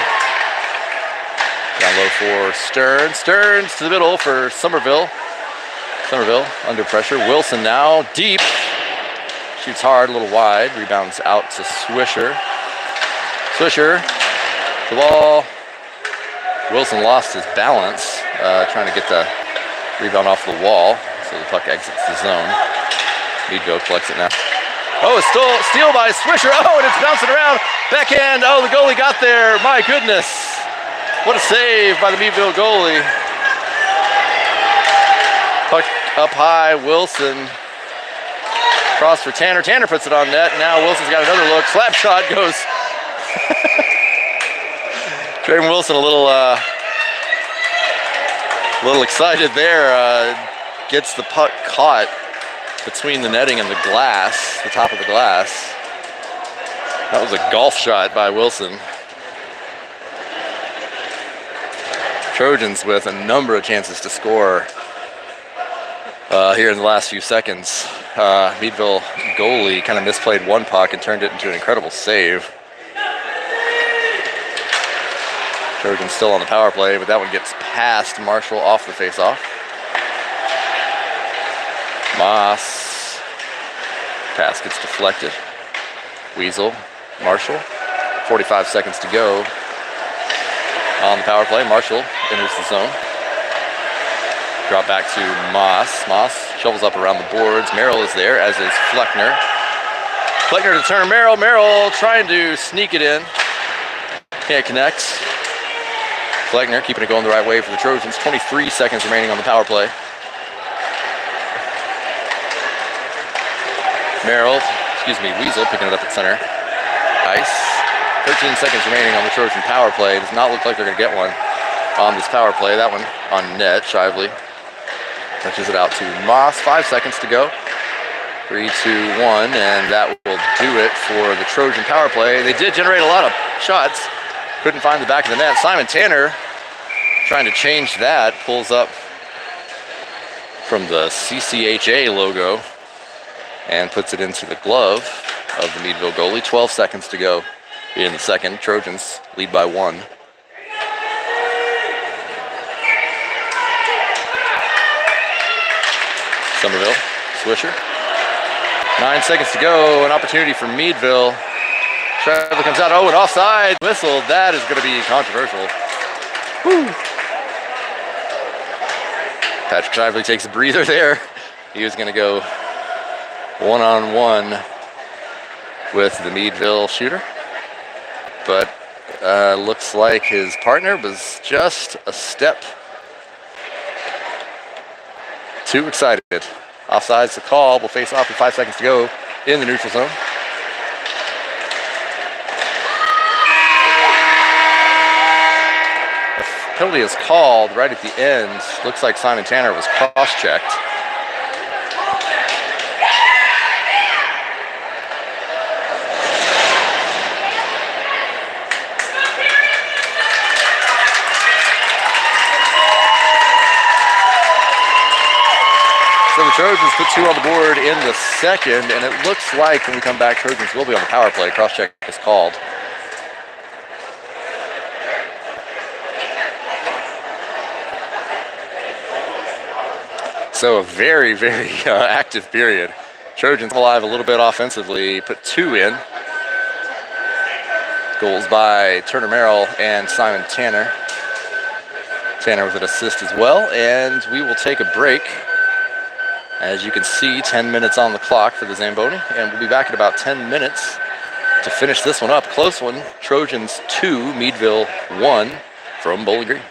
Down low for Stearns. Stearns to the middle for Somerville. Somerville under pressure. Wilson now deep. Shoots hard, a little wide. Rebounds out to Swisher. Swisher, the ball. Wilson lost his balance, trying to get the rebound off the wall, so the puck exits the zone. Meadville collects it now. Oh, a steal by Swisher. Oh, and it's bouncing around. Backhand. Oh, the goalie got there. My goodness. What a save by the Meadville goalie. Puck up high. Wilson. Cross for Tanner. Tanner puts it on net. Now Wilson's got another look. Slap shot goes. Trayvon Wilson a little excited there. Gets the puck caught between the netting and the glass, the top of the glass. That was a golf shot by Wilson. Trojans with a number of chances to score here in the last few seconds. Meadville goalie kind of misplayed one puck and turned it into an incredible save. Trojans still on the power play, but that one gets past Marshall off the faceoff. Moss. Pass gets deflected. Weasel. Marshall. 45 seconds to go on the power play. Marshall enters the zone. Drop back to Moss. Moss shovels up around the boards. Merrill is there, as is Fleckner. Fleckner to Turner Merrill. Merrill trying to sneak it in. Can't connect. Fleckner keeping it going the right way for the Trojans. 23 seconds remaining on the power play. Weasel picking it up at center. Ice. 13 seconds remaining on the Trojan power play. Does not look like they're going to get one on this power play. That one on net. Shively touches it out to Moss. 5 seconds to go. 3, 2, 1, and that will do it for the Trojan power play. They did generate a lot of shots. Couldn't find the back of the net. Simon Tanner trying to change that. Pulls up from the CCHA logo and puts it into the glove of the Meadville goalie. 12 seconds to go in the second. Trojans lead by 1. Somerville, Swisher. 9 seconds to go. An opportunity for Meadville. Trevor comes out. Oh, an offside whistle. That is going to be controversial. Whew. Patrick Shively takes a breather there. He was going to go one-on-one with the Meadville shooter, but looks like his partner was just a step too excited. Offside's the call. Will face off with 5 seconds to go in the neutral zone. The penalty is called right at the end. Looks like Simon Tanner was cross-checked. So the Trojans put 2 on the board in the second, and it looks like when we come back, Trojans will be on the power play. Cross-check is called. So a very, very active period. Trojans alive a little bit offensively, put 2 in. Goals by Turner Merrill and Simon Tanner. Tanner with an assist as well, and we will take a break. As you can see, 10 minutes on the clock for the Zamboni, and we'll be back in about 10 minutes to finish this one up. Close one. Trojans 2, Meadville 1 from Bowling Green.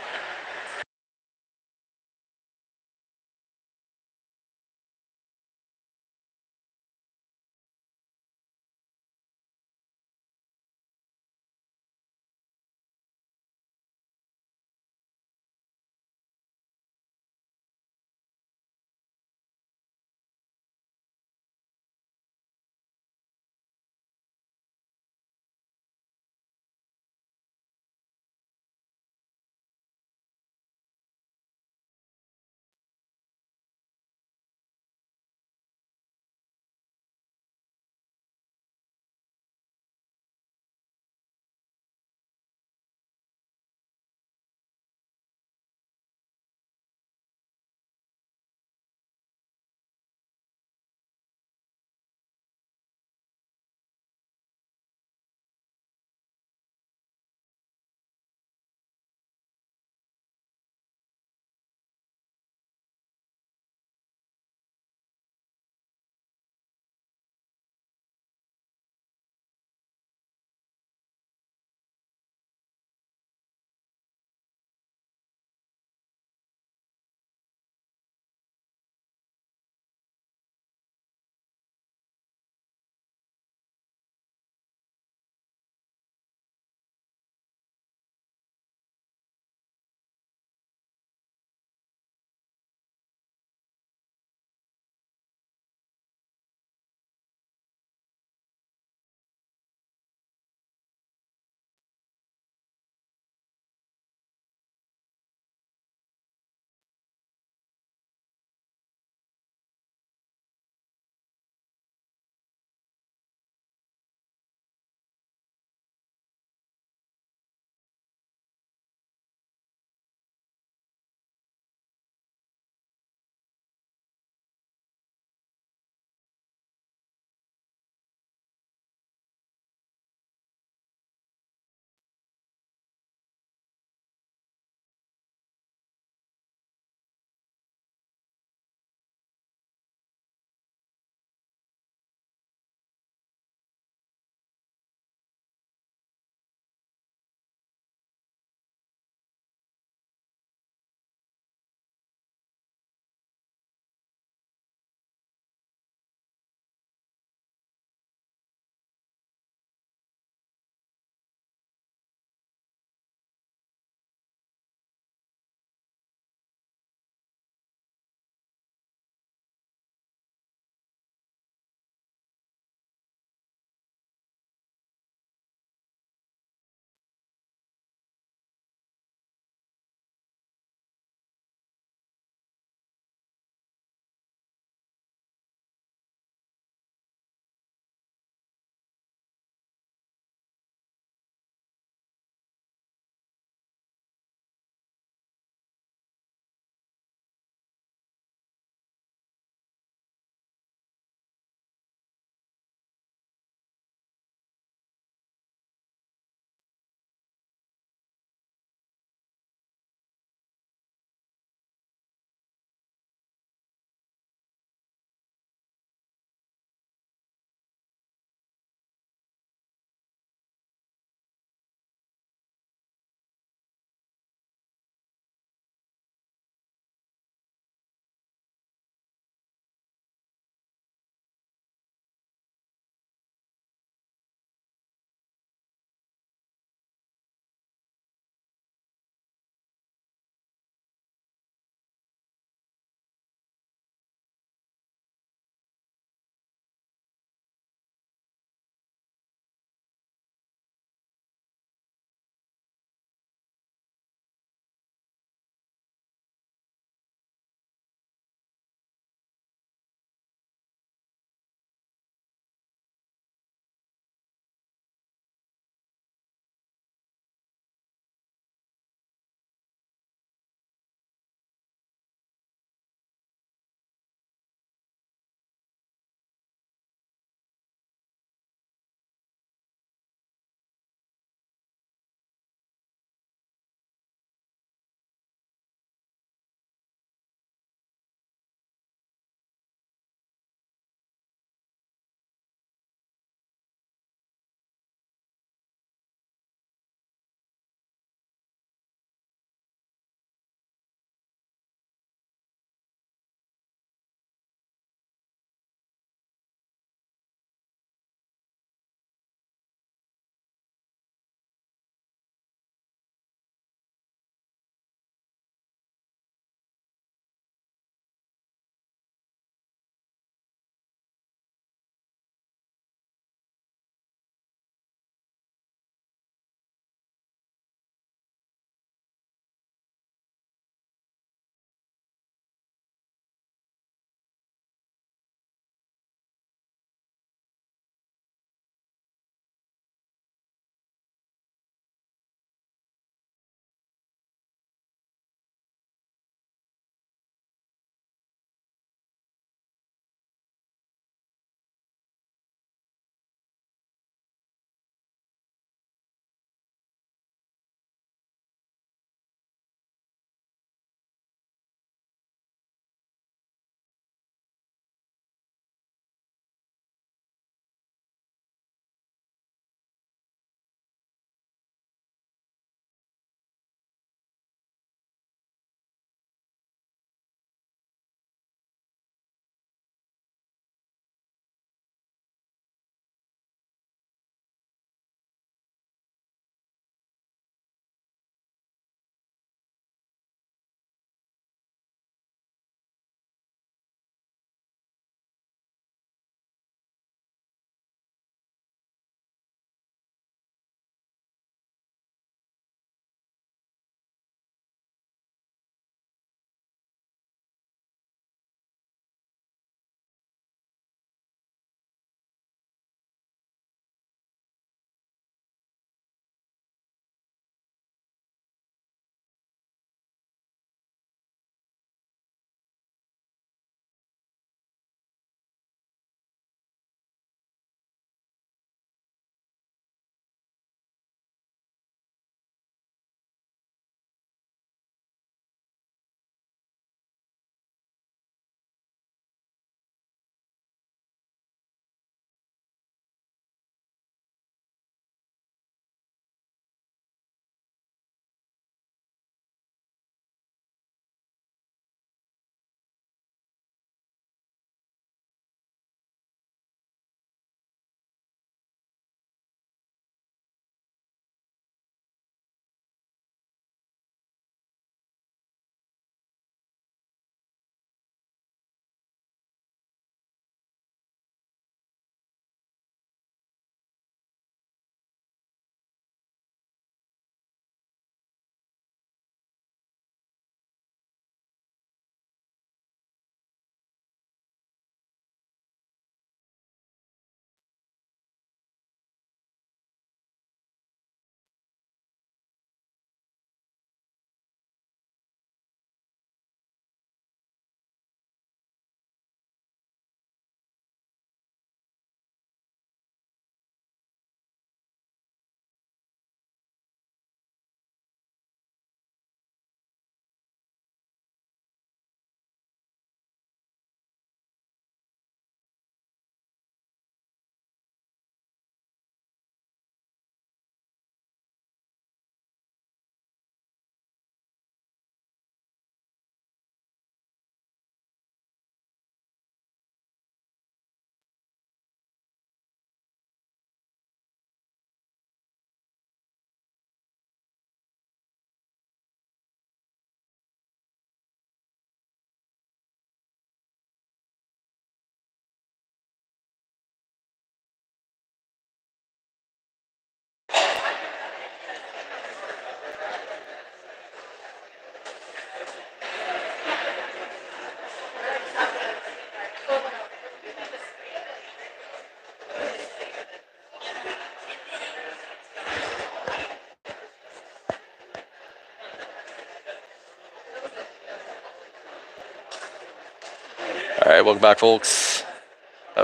All right, welcome back, folks.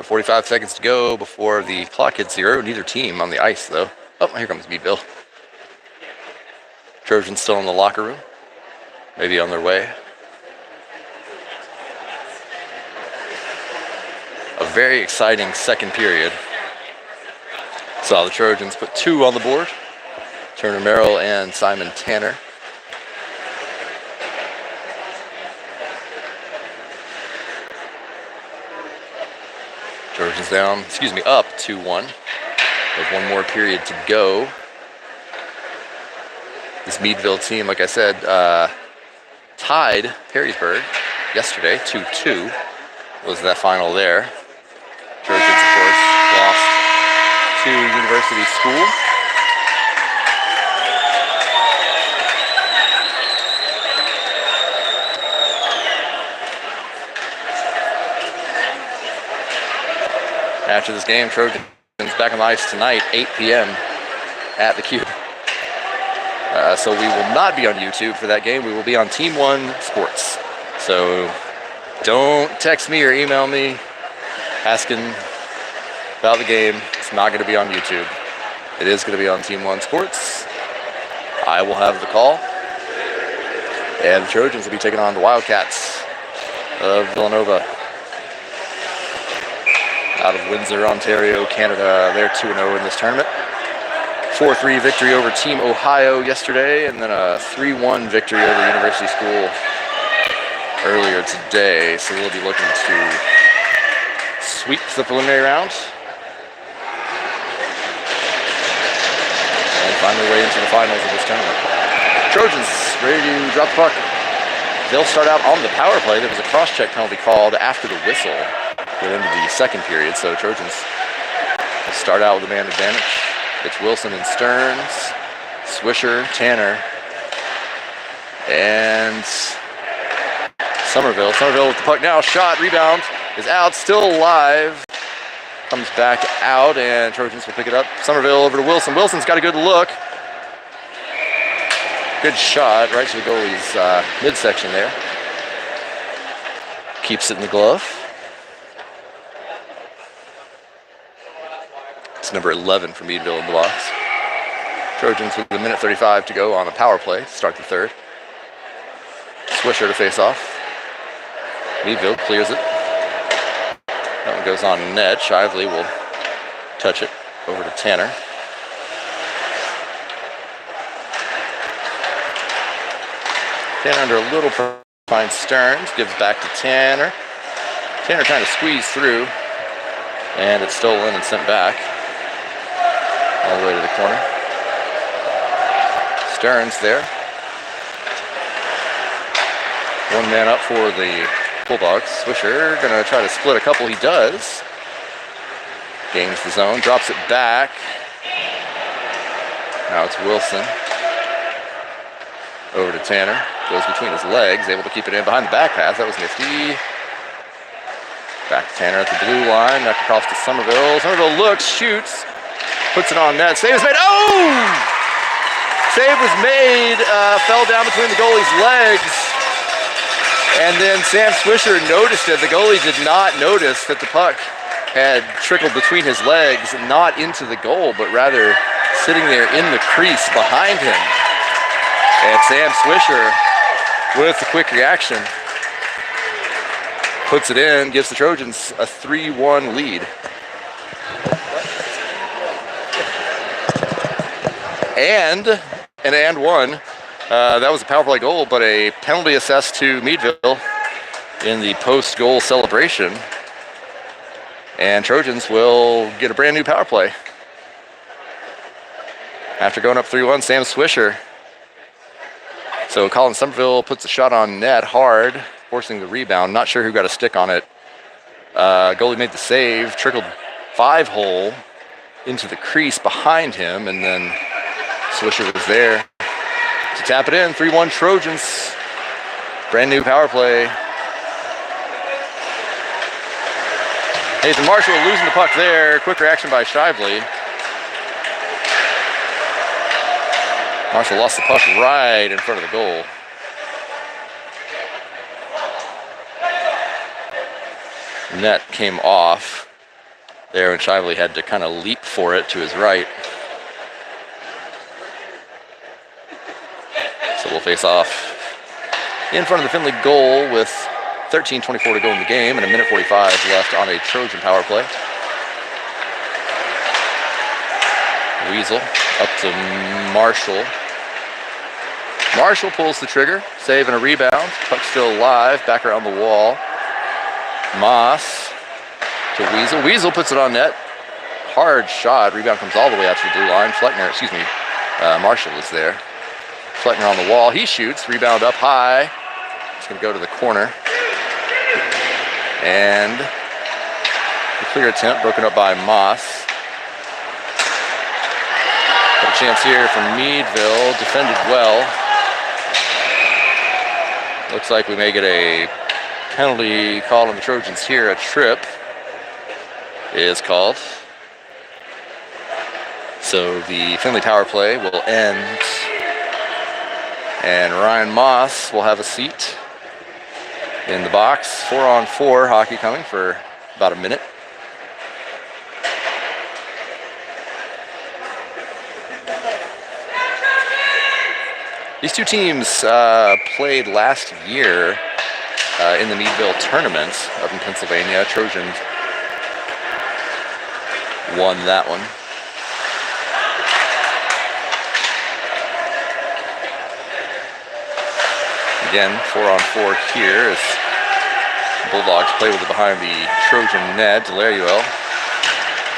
45 seconds to go before the clock hits 0. Neither team on the ice, though. Oh, here comes Meadville. Trojans still in the locker room. Maybe on their way. A very exciting second period. Saw the Trojans put 2 on the board. Turner Merrill and Simon Tanner. Trojans up 2-1. With one more period to go. This Meadville team, like I said, tied Perrysburg yesterday, 2-2 was that final there. Trojans, of course, lost to University School. After this game, Trojans back on the ice tonight, 8 p.m. at the Cube. So we will not be on YouTube for that game. We will be on Team One Sports. So don't text me or email me asking about the game. It's not going to be on YouTube. It is going to be on Team One Sports. I will have the call. And the Trojans will be taking on the Wildcats of Villanova. Out of Windsor, Ontario, Canada. They're 2-0 in this tournament. 4-3 victory over Team Ohio yesterday, and then a 3-1 victory over University School earlier today. So we'll be looking to sweep the preliminary round and find their way into the finals of this tournament. Trojans ready to drop the puck. They'll start out on the power play. There was a cross-check penalty called after the whistle within the second period, so Trojans will start out with a man advantage. It's Wilson and Stearns, Swisher, Tanner, and Somerville. Somerville with the puck now. Shot, rebound, is out, still alive. Comes back out, and Trojans will pick it up. Somerville over to Wilson. Wilson's got a good look. Good shot, right to the goalie's midsection there. Keeps it in the glove. It's number 11 for Meadville in the box. Trojans with a minute 35 to go on a power play to start the third. Swisher to face off. Meadville clears it. That one goes on net. Shively will touch it over to Tanner. Tanner under a little pressure. Finds Stearns, gives back to Tanner. Tanner trying to squeeze through, and it's stolen and sent back all the way to the corner. Stearns there. One man up for the Bulldogs. Swisher gonna try to split a couple. He does. Gains the zone, drops it back. Now it's Wilson. Over to Tanner. Goes between his legs, able to keep it in behind the back pass. That was nifty. Back to Tanner at the blue line. Back across to Somerville. Somerville looks, shoots, puts it on net. Save is made. Oh! Save was made. Fell down between the goalie's legs. And then Sam Swisher noticed it. The goalie did not notice that the puck had trickled between his legs, not into the goal, but rather sitting there in the crease behind him. And Sam Swisher, with the quick reaction, puts it in, gives the Trojans a 3-1 lead. And one. That was a power play goal, but a penalty assessed to Meadville in the post-goal celebration. And Trojans will get a brand new power play. After going up 3-1, Sam Swisher. So Colin Somerville puts a shot on net hard, forcing the rebound. Not sure who got a stick on it. Goalie made the save, trickled 5-hole into the crease behind him, and then Swisher was there to tap it in. 3-1 Trojans. Brand new power play. Nathan Marshall losing the puck there. Quick reaction by Shively. Marshall lost the puck right in front of the goal. net came off there, and Shively had to kind of leap for it to his right. So we'll face off in front of the Findlay goal with 13:24 to go in the game and 1:45 left on a Trojan power play. Weasel up to Marshall. Marshall pulls the trigger, save and a rebound. Puck still alive, back around the wall. Moss to Weasel. Weasel puts it on net. Hard shot. Rebound comes all the way out to the blue line. Marshall is there. Fleckner on the wall. He shoots. Rebound up high. It's going to go to the corner. And the clear attempt broken up by Moss. Got a chance here from Meadville. Defended well. Looks like we may get a penalty called on the Trojans here. A trip is called. So the Findlay power play will end. And Ryan Moss will have a seat in the box. 4-on-4 hockey coming for about a minute. These two teams played last year in the Meadville tournament up in Pennsylvania. Trojans won that one. Again, 4-on-4 here as Bulldogs play with it behind the Trojan net. Delaruel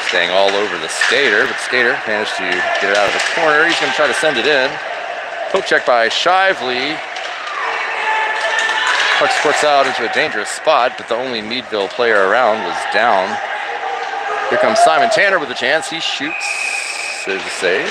staying all over the skater, but the skater managed to get it out of the corner. He's going to try to send it in. Poke check by Shively. Puck squirts out into a dangerous spot, but the only Meadville player around was down. Here comes Simon Tanner with a chance. He shoots. There's a save.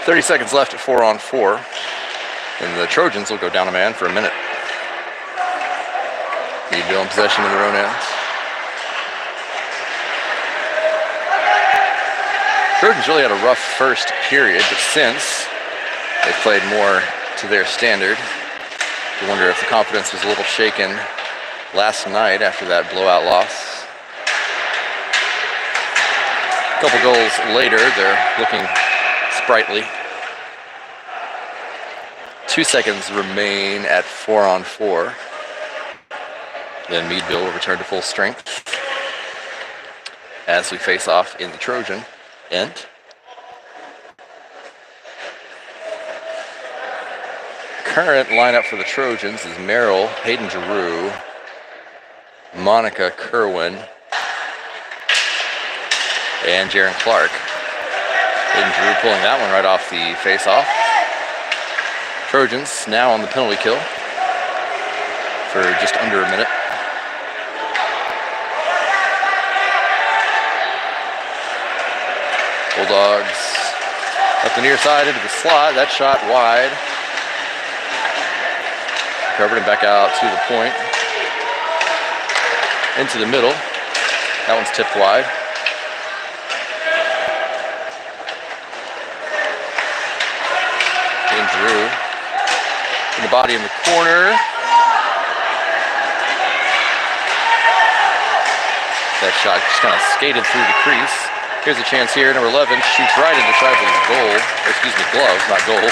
.30 seconds left at 4-on-4, and the Trojans will go down a man for a minute. Meadville in possession in their own ends. Trojans really had a rough first period, but since they've played more to their standard, I wonder if the confidence was a little shaken last night after that blowout loss. A couple goals later, they're looking sprightly. 2 seconds remain at 4-on-4. Then Meadville will return to full strength as we face off in the Trojan end. Current lineup for the Trojans is Merrill, Hayden Giroux, Monica Kerwin, and Jaron Clark. Hayden Giroux pulling that one right off the face-off. Trojans now on the penalty kill for just under a minute. Bulldogs up the near side into the slot. That shot wide. Covered and back out to the point. Into the middle. That one's tipped wide. And Drew in the body in the corner. That shot just kind of skated through the crease. Here's a chance here. Number 11 shoots right into Shively's goal. Excuse me, glove, not goal.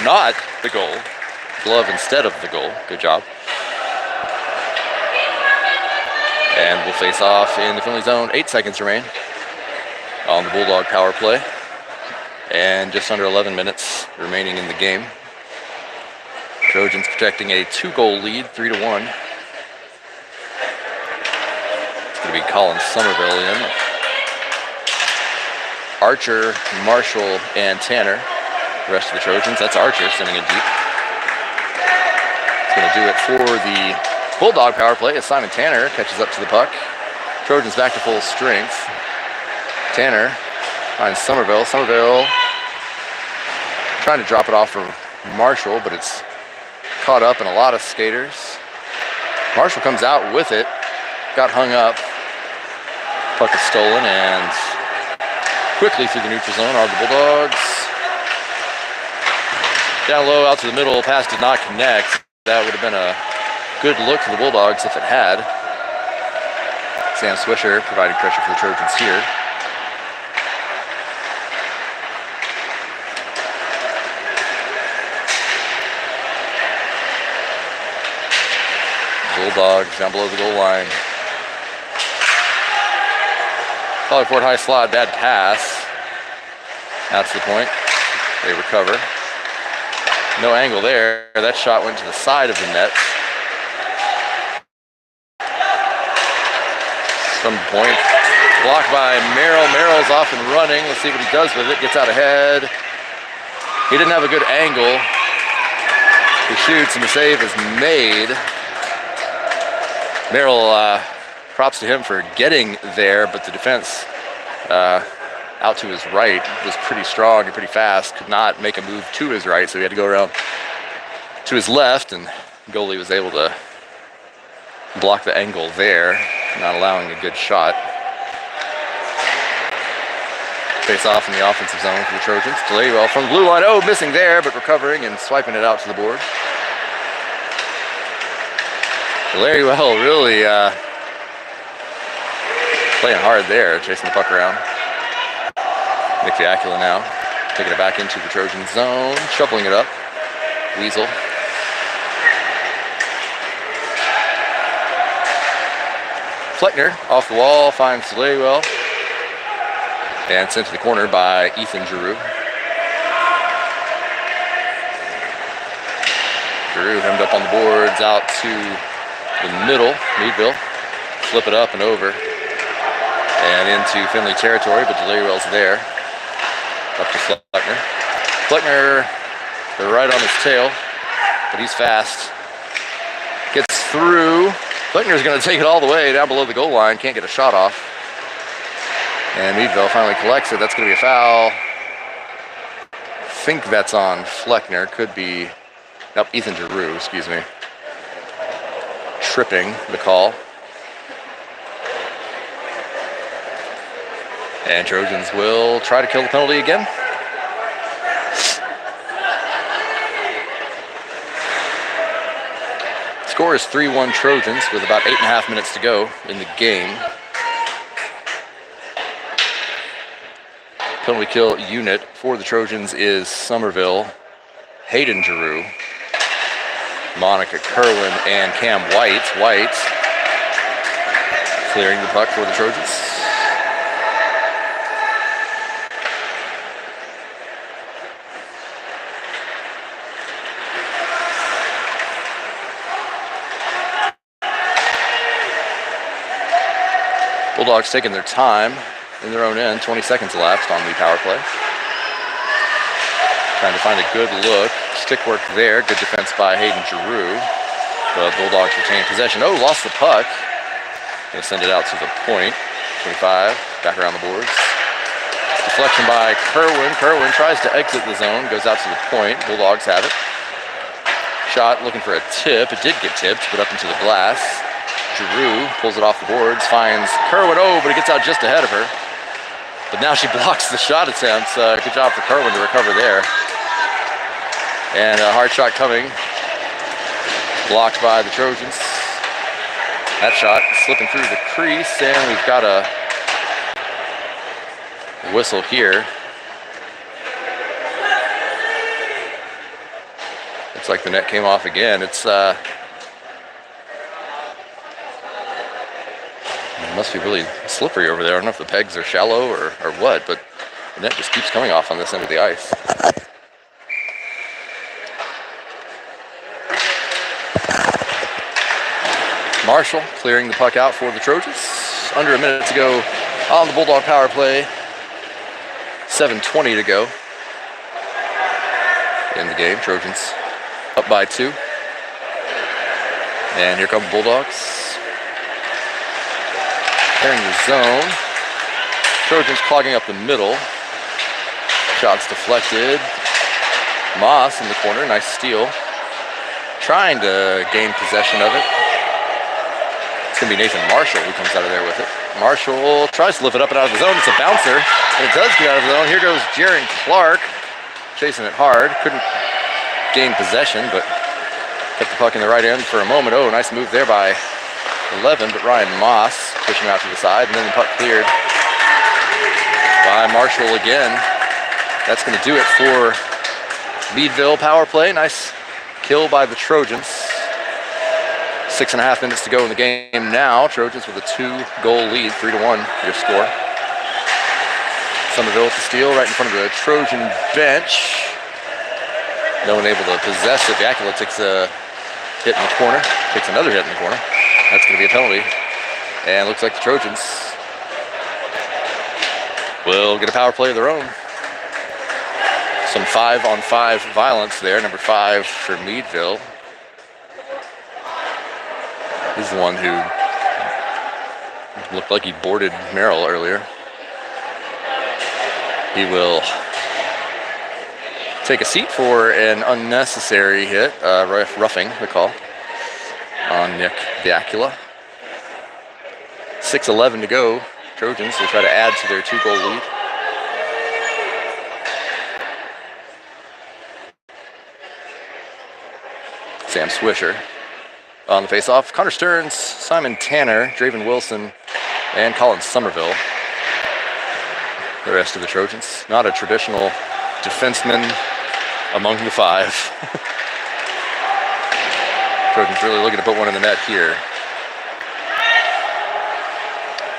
Not the goal. Glove instead of the goal. Good job. And we'll face off in the Findlay zone. 8 seconds remain on the Bulldog power play. And just under 11 minutes remaining in the game. Trojans protecting a 2-goal lead, 3-1. It's going to be Colin Somerville in. Archer, Marshall, and Tanner. The rest of the Trojans. That's Archer sending it deep. It's going to do it for the Bulldog power play as Simon Tanner catches up to the puck. Trojans back to full strength. Tanner finds Somerville. Somerville trying to drop it off for Marshall, but it's caught up in a lot of skaters. Marshall comes out with it. got hung up. Puck is stolen and quickly through the neutral zone are the Bulldogs. Down low, out to the middle, pass did not connect. That would have been a good look for the Bulldogs if it had. Sam Swisher providing pressure for the Trojans here. Bulldogs down below the goal line. Probably Fort high slot, bad pass. That's the point. They recover. No angle there. That shot went to the side of the net. From the point. Blocked by Merrill. Merrill's off and running. Let's see what he does with it. Gets out ahead. He didn't have a good angle. He shoots and the save is made. Merrill, props to him for getting there, but the defense out to his right was pretty strong and pretty fast. Could not make a move to his right, so he had to go around to his left, and the goalie was able to block the angle there, not allowing a good shot. Face off in the offensive zone for the Trojans. Delarywell from the blue line. Oh, missing there, but recovering and swiping it out to the board. Delarywell really playing hard there, chasing the puck around. Nick Fiacula now taking it back into the Trojan zone, shuffling it up. Weasel. Fleckner off the wall, finds Delarywell. And sent to the corner by Ethan Giroux. Giroux hemmed up on the boards, out to the middle, Meadville. Flip it up and over. And into Finley territory, but Delarywell's there. Up to Fleckner. Fleckner, they're right on his tail, but he's fast. Gets through. Fleckner's going to take it all the way down below the goal line. Can't get a shot off. And Meadville finally collects it. That's going to be a foul. I think that's on Fleckner. Could be, nope, Ethan Giroux, excuse me. Tripping the call. And Trojans will try to kill the penalty again. Score is 3-1 Trojans with about 8.5 minutes to go in the game. Penalty kill unit for the Trojans is Somerville, Hayden Giroux, Monica Kerwin, and Cam White. White clearing the puck for the Trojans. Bulldogs taking their time in their own end. 20 seconds elapsed on the power play. Trying to find a good look. Stick work there. Good defense by Hayden Giroux. The Bulldogs retain possession. Oh, lost the puck. Going to send it out to the point. 25, back around the boards. Deflection by Kerwin. Kerwin tries to exit the zone. Goes out to the point. Bulldogs have it. Shot looking for a tip. It did get tipped, but up into the glass. Giroux pulls it off the boards, finds Kerwin, oh, but it gets out just ahead of her. But now she blocks the shot attempts. Good job for Kerwin to recover there. And a hard shot coming. Blocked by the Trojans. That shot slipping through the crease, and we've got a whistle here. Looks like the net came off again. It's must be really slippery over there. I don't know if the pegs are shallow or what, but the net just keeps coming off on this end of the ice. Marshall clearing the puck out for the Trojans. Under a minute to go on the Bulldog power play. 7:20 to go in the game. Trojans up by 2. And here come the Bulldogs. Clearing the zone. Trojans clogging up the middle. Shots deflected. Moss in the corner. Nice steal. Trying to gain possession of it. It's going to be Nathan Marshall who comes out of there with it. Marshall tries to lift it up and out of the zone. It's a bouncer, and it does get out of the zone. Here goes Jaron Clark, chasing it hard. Couldn't gain possession, but kept the puck in the right end for a moment. Oh, nice move there by 11, but Ryan Moss pushing out to the side, and then the puck cleared by Marshall again. That's going to do it for Meadville power play. Nice kill by the Trojans. 6.5 minutes to go in the game now. Trojans with a 2-goal lead, 3-1 your score. Somerville with the steal right in front of the Trojan bench. No one able to possess it. Yakula takes a hit in the corner, takes another hit in the corner. That's going to be a penalty. And looks like the Trojans will get a power play of their own. Some 5-on-5 violence there. Number 5 for Meadville. He's the one who looked like he boarded Merrill earlier. He will take a seat for an unnecessary hit, roughing the call on Nick Yakula. 6:11 to go. Trojans will try to add to their 2-goal lead. Sam Swisher on the faceoff. Connor Stearns, Simon Tanner, Draven Wilson, and Colin Somerville. The rest of the Trojans. Not a traditional defenseman among the 5. Trojans really looking to put one in the net here.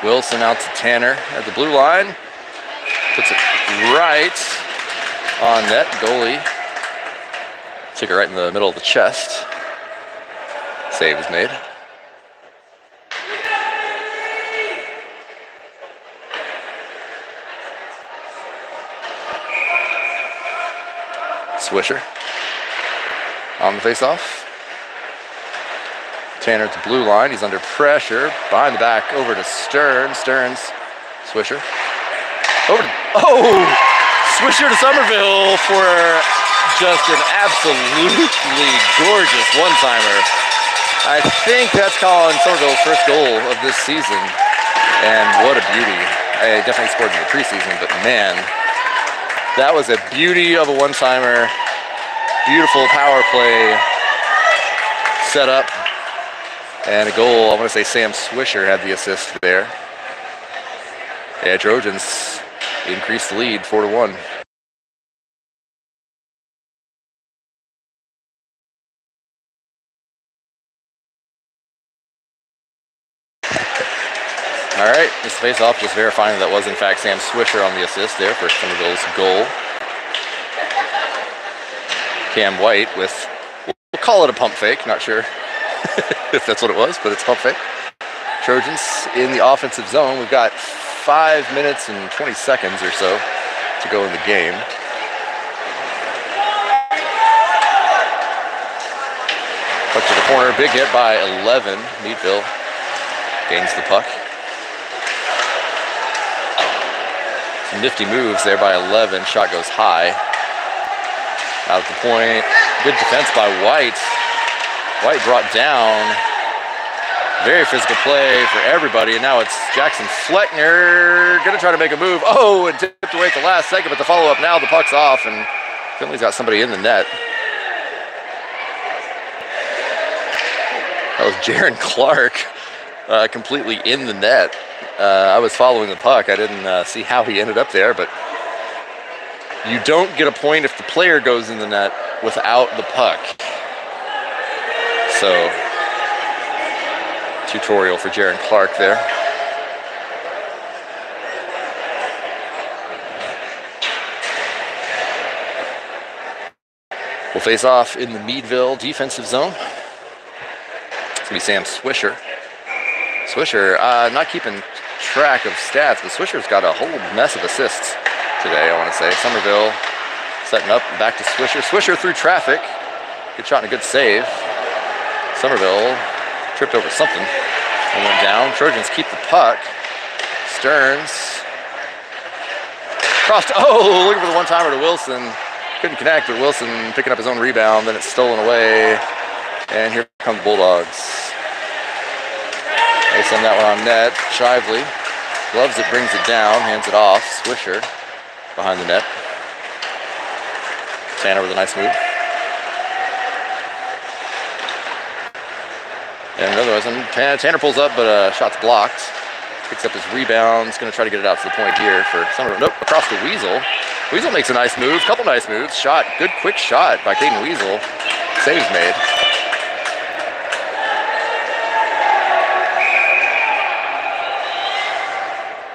Wilson out to Tanner at the blue line. Puts it right on net. Goalie took it right in the middle of the chest. Save is made. Swisher on the faceoff. Tanner at the blue line. He's under pressure. Behind the back over to Stearns. Stearns, Swisher. Over to, Swisher to Somerville for just an absolutely gorgeous one-timer. I think that's Colin Somerville's first goal of this season. And what a beauty. I definitely scored in the preseason, but man, that was a beauty of a one-timer. Beautiful power play setup. And a goal. I want to say Sam Swisher had the assist there. Yeah, Trojans increased the lead 4-1. All right, this face-off just verifying that was in fact Sam Swisher on the assist there for Somerville's goal. Cam White with, we'll call it a pump fake, not sure if that's what it was, but it's pump fake. Trojans in the offensive zone. We've got 5 minutes and 20 seconds or so to go in the game. Puck to the corner, big hit by 11. Meadville gains the puck. Some nifty moves there by 11. Shot goes high. Out at the point. Good defense by White. White brought down. Very physical play for everybody. And now it's Jackson Fleckner. Going to try to make a move. Oh, and tipped away at the last second. But the follow-up now, the puck's off. And Finley's got somebody in the net. That was Jaron Clark completely in the net. I was following the puck. I didn't see how he ended up there, but you don't get a point if the player goes in the net without the puck. So, tutorial for Jaron Clark there. We'll face off in the Meadville defensive zone. It's going to be Sam Swisher. Swisher, not keeping track of stats, but Swisher's got a whole mess of assists today, I want to say. Somerville setting up, back to Swisher. Swisher through traffic. Good shot and a good save. Somerville tripped over something and went down. Trojans keep the puck. Stearns. Crossed. Oh, looking for the one-timer to Wilson. Couldn't connect, but Wilson picking up his own rebound. Then it's stolen away. And here come the Bulldogs. Send that one on net. Shively gloves it, brings it down, hands it off. Swisher behind the net. Tanner with a nice move. And another one. Tanner pulls up, but shot's blocked. Picks up his rebound. He's going to try to get it out to the point here for Somerville. Nope, across to Weasel. Weasel makes a nice move. Couple nice moves. Shot. Good quick shot by Caden Weasel. Saves made.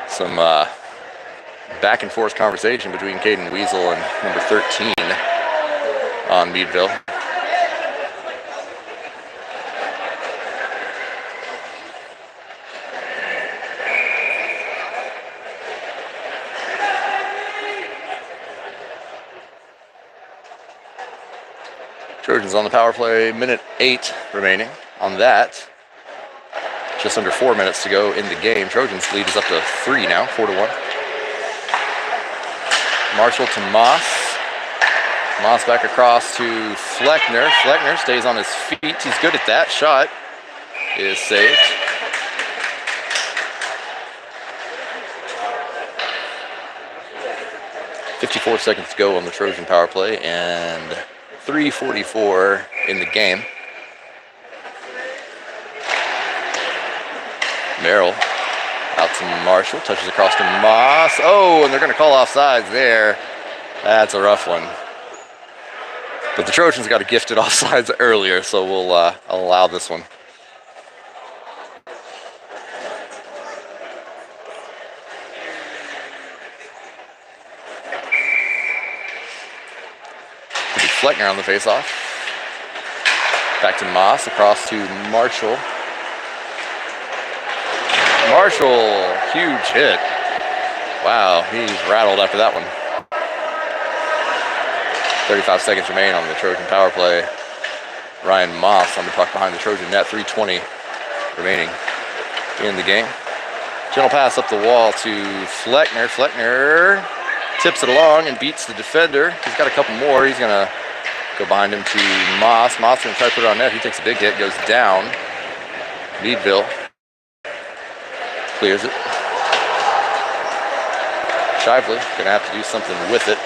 Some back and forth conversation between Caden Weasel and number 13 on Meadville. Trojans on the power play, minute 8 remaining on that. Just under 4 minutes to go in the game. Trojans lead is up to 3 now, 4-1. Marshall to Moss. Moss back across to Fleckner. Fleckner stays on his feet. He's good at that. Shot is saved. .54 seconds to go on the Trojan power play and 3:44 in the game. Merrill out to Marshall, touches across to Moss. Oh, and they're going to call offsides there. That's a rough one. But the Trojans got a gifted offsides earlier, so we'll allow this one. Fleckner on the faceoff. Back to Moss, across to Marshall. Marshall, huge hit. Wow, he's rattled after that one. 35 seconds remain on the Trojan power play. Ryan Moss on the puck behind the Trojan net. 3:20 remaining in the game. Gentle pass up the wall to Fleckner. Fleckner tips it along and beats the defender. He's got a couple more. He's going to go behind him to Moss. Moss going to try to put it on net. He takes a big hit, goes down. Meadville clears it. Shively going to have to do something with it.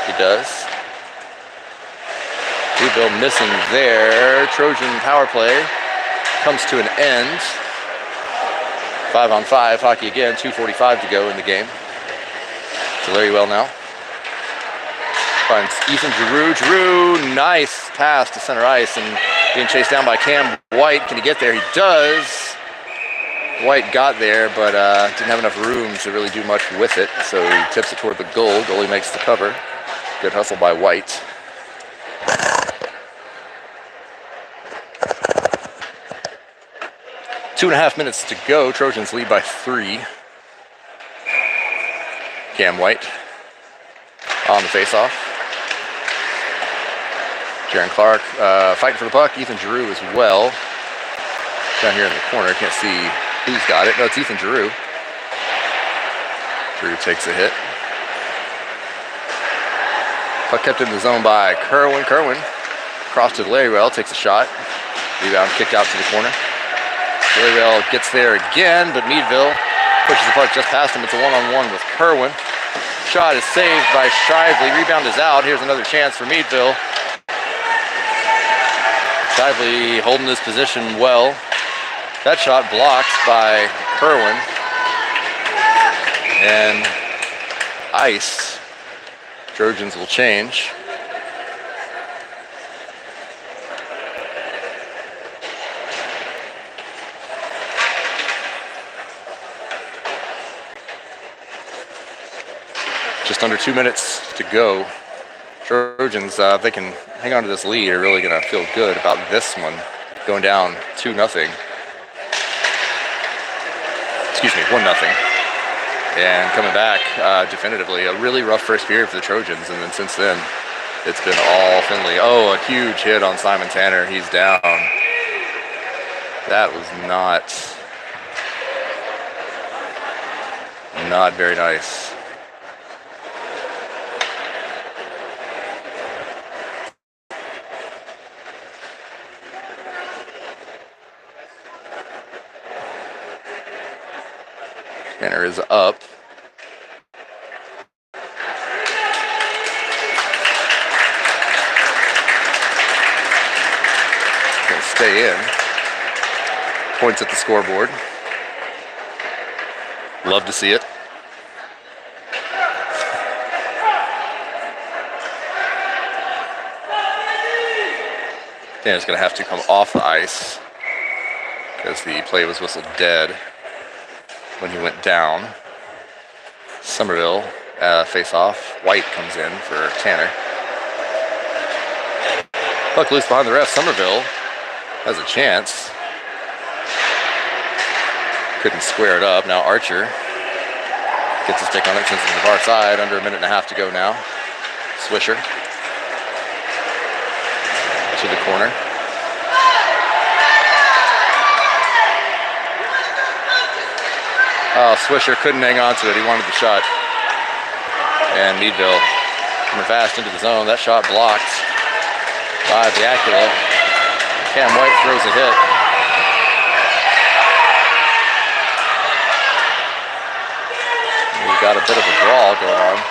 He does. Meadville missing there. Trojan power play comes to an end. 5-on-5 hockey again. 2:45 to go in the game. So very well now. Finds Ethan Giroux. Giroux, nice pass to center ice and being chased down by Cam White. Can he get there? He does. White got there, but didn't have enough room to really do much with it. So he tips it toward the goal. Goalie makes the cover. Good hustle by White. Two and a half minutes to go. Trojans lead by 3. Cam White on the faceoff. Jaron Clark fighting for the puck. Ethan Giroux as well. Down here in the corner, can't see who's got it. No, it's Ethan Giroux. Giroux takes a hit. Puck kept in the zone by Kerwin. Kerwin across to Larrywell, takes a shot. Rebound kicked out to the corner. Larrywell gets there again, but Meadville pushes the puck just past him. It's a one-on-one with Kerwin. Shot is saved by Shively. Rebound is out. Here's another chance for Meadville. Shively holding this position well. That shot blocked by Kerwin. And ice. Trojans will change. Just under 2 minutes to go. Trojans, if they can hang on to this lead, are really going to feel good about this one. Going down 2-0. Excuse me, 1-0. And coming back definitively. A really rough first period for the Trojans, and then since then, it's been all Finley. Oh, a huge hit on Simon Tanner. He's down. That was not very nice. Tanner is up. Gonna stay in. Points at the scoreboard. Love to see it. Tanner's gonna have to come off the ice because the play was whistled dead when he went down. Somerville face off. White comes in for Tanner. Puck loose behind the ref. Somerville has a chance. Couldn't square it up. Now Archer gets his stick on it, sends it to the far side. Under a minute and a half to go now. Swisher to the corner. Oh, Swisher couldn't hang on to it. He wanted the shot. And Meadville coming fast into the zone. That shot blocked by Viacula. Cam White throws a hit. We've got a bit of a brawl going on.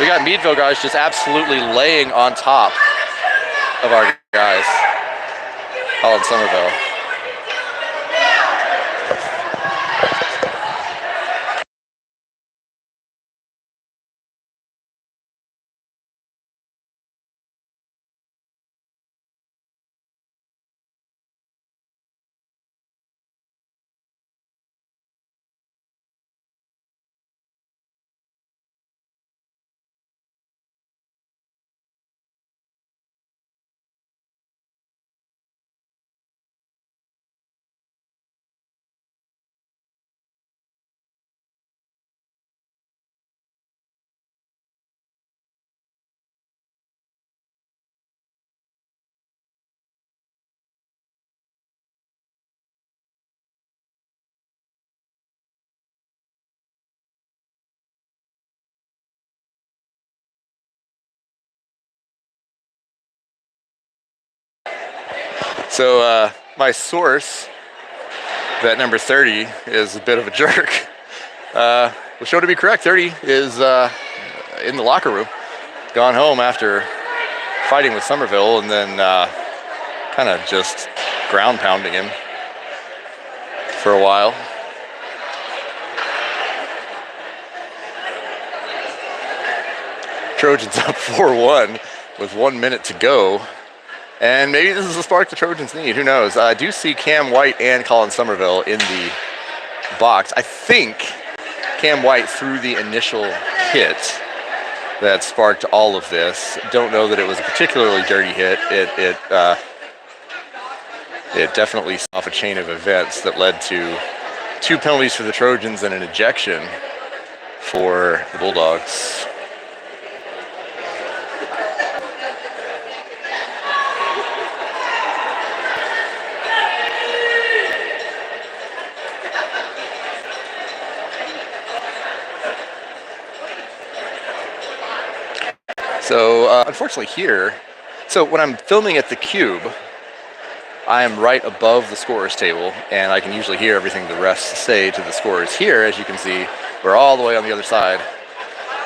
We got Meadville guys just absolutely laying on top of our guys. Colin Somerville. So my source, that number 30 is a bit of a jerk. Was shown to be correct. 30 is in the locker room, gone home after fighting with Somerville, and then kind of just ground pounding him for a while. Trojans up 4-1 with 1 minute to go. And maybe this is the spark the Trojans need. Who knows? I do see Cam White and Colin Somerville in the box. I think Cam White threw the initial hit that sparked all of this. Don't know that it was a particularly dirty hit. It definitely set off a chain of events that led to 2 penalties for the Trojans and an ejection for the Bulldogs. So unfortunately here, so when I'm filming at the Cube, I am right above the scorer's table, and I can usually hear everything the refs say to the scorers. Here, as you can see, we're all the way on the other side,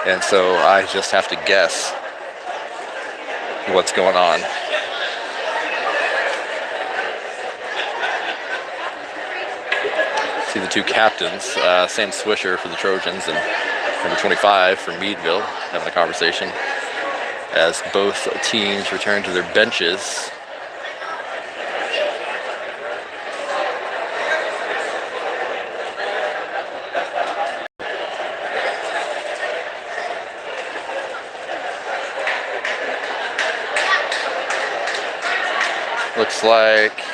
and so I just have to guess what's going on. See the 2 captains, Sam Swisher for the Trojans and number 25 for Meadville, having a conversation as both teams return to their benches. Looks like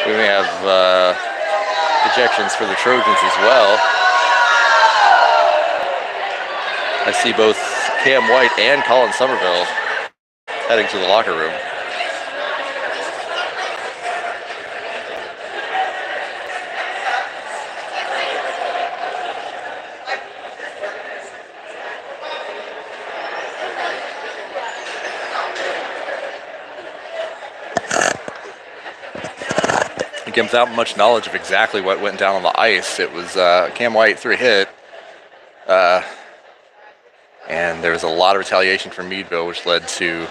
we may have ejections for the Trojans as well. I see both Cam White and Colin Somerville heading to the locker room. again, without much knowledge of exactly what went down on the ice, it was Cam White threw a hit, and there was a lot of retaliation from Meadville, which led to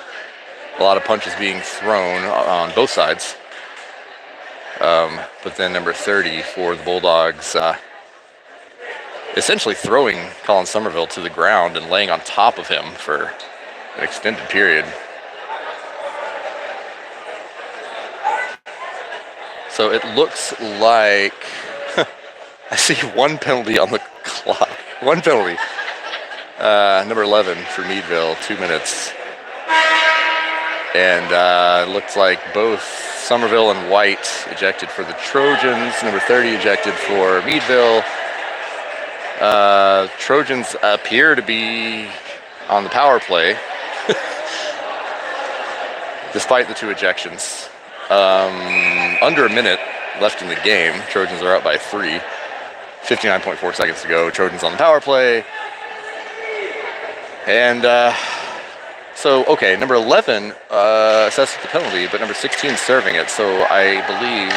a lot of punches being thrown on both sides. But then number 30 for the Bulldogs, essentially throwing Colin Somerville to the ground and laying on top of him for an extended period. So it looks like I see one penalty on the clock. One penalty. Number 11 for Meadville, 2 minutes. And it looks like both Somerville and White ejected for the Trojans. Number 30 ejected for Meadville. Trojans appear to be on the power play, despite the 2 ejections. Under a minute left in the game. Trojans are up by 3. 59.4 seconds to go. Trojans on the power play. And so, okay, number 11 assesses the penalty, but number 16 serving it. So I believe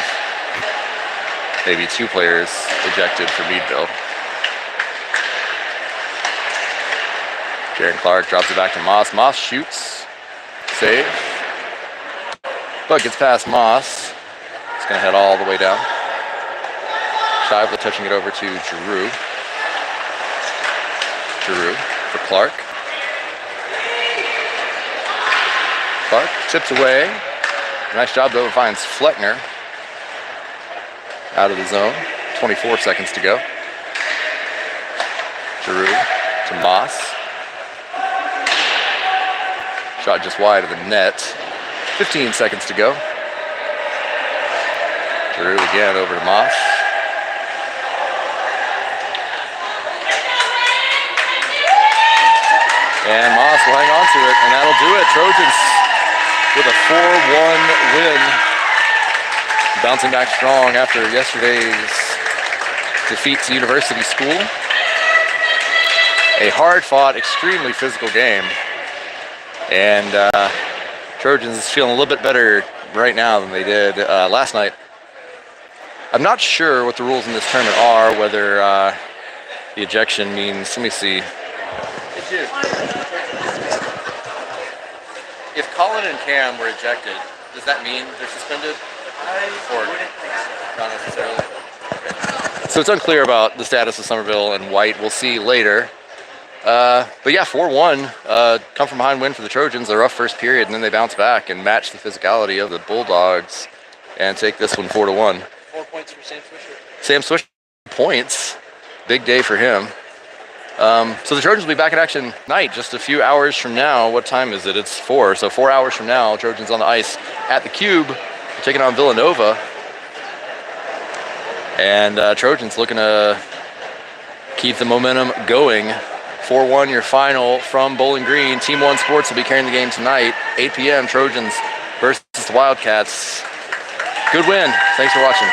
maybe 2 players ejected for Meadville. Jaron Clark drops it back to Moss. Moss shoots. Save. But gets past Moss. It's going to head all the way down. Shively touching it over to Giroux. Giroux for Clark. Clark chips away. Nice job though, finds Fleckner out of the zone. 24 seconds to go. Giroux to Moss. Shot just wide of the net. 15 seconds to go. Giroux again over to Moss. And Moss will hang on to it, and that'll do it. Trojans with a 4-1 win. Bouncing back strong after yesterday's defeat to University School. A hard-fought, extremely physical game. And Trojans is feeling a little bit better right now than they did last night. I'm not sure what the rules in this tournament are, whether the ejection means, let me see. If Colin and Cam were ejected, does that mean they're suspended? Or not necessarily? Okay. So it's unclear about the status of Somerville and White. We'll see later. But yeah, 4-1, come from behind win for the Trojans. A rough first period, and then they bounce back and match the physicality of the Bulldogs and take this one 4-1. 4 points for Sam Swisher. Sam Swisher points. Big day for him. So the Trojans will be back in action tonight, just a few hours from now. What time is it? It's 4. So 4 hours from now, Trojans on the ice at the Cube, taking on Villanova. And Trojans looking to keep the momentum going. 4-1 your final from Bowling Green. Team One Sports will be carrying the game tonight. 8 p.m. Trojans versus the Wildcats. Good win. Thanks for watching.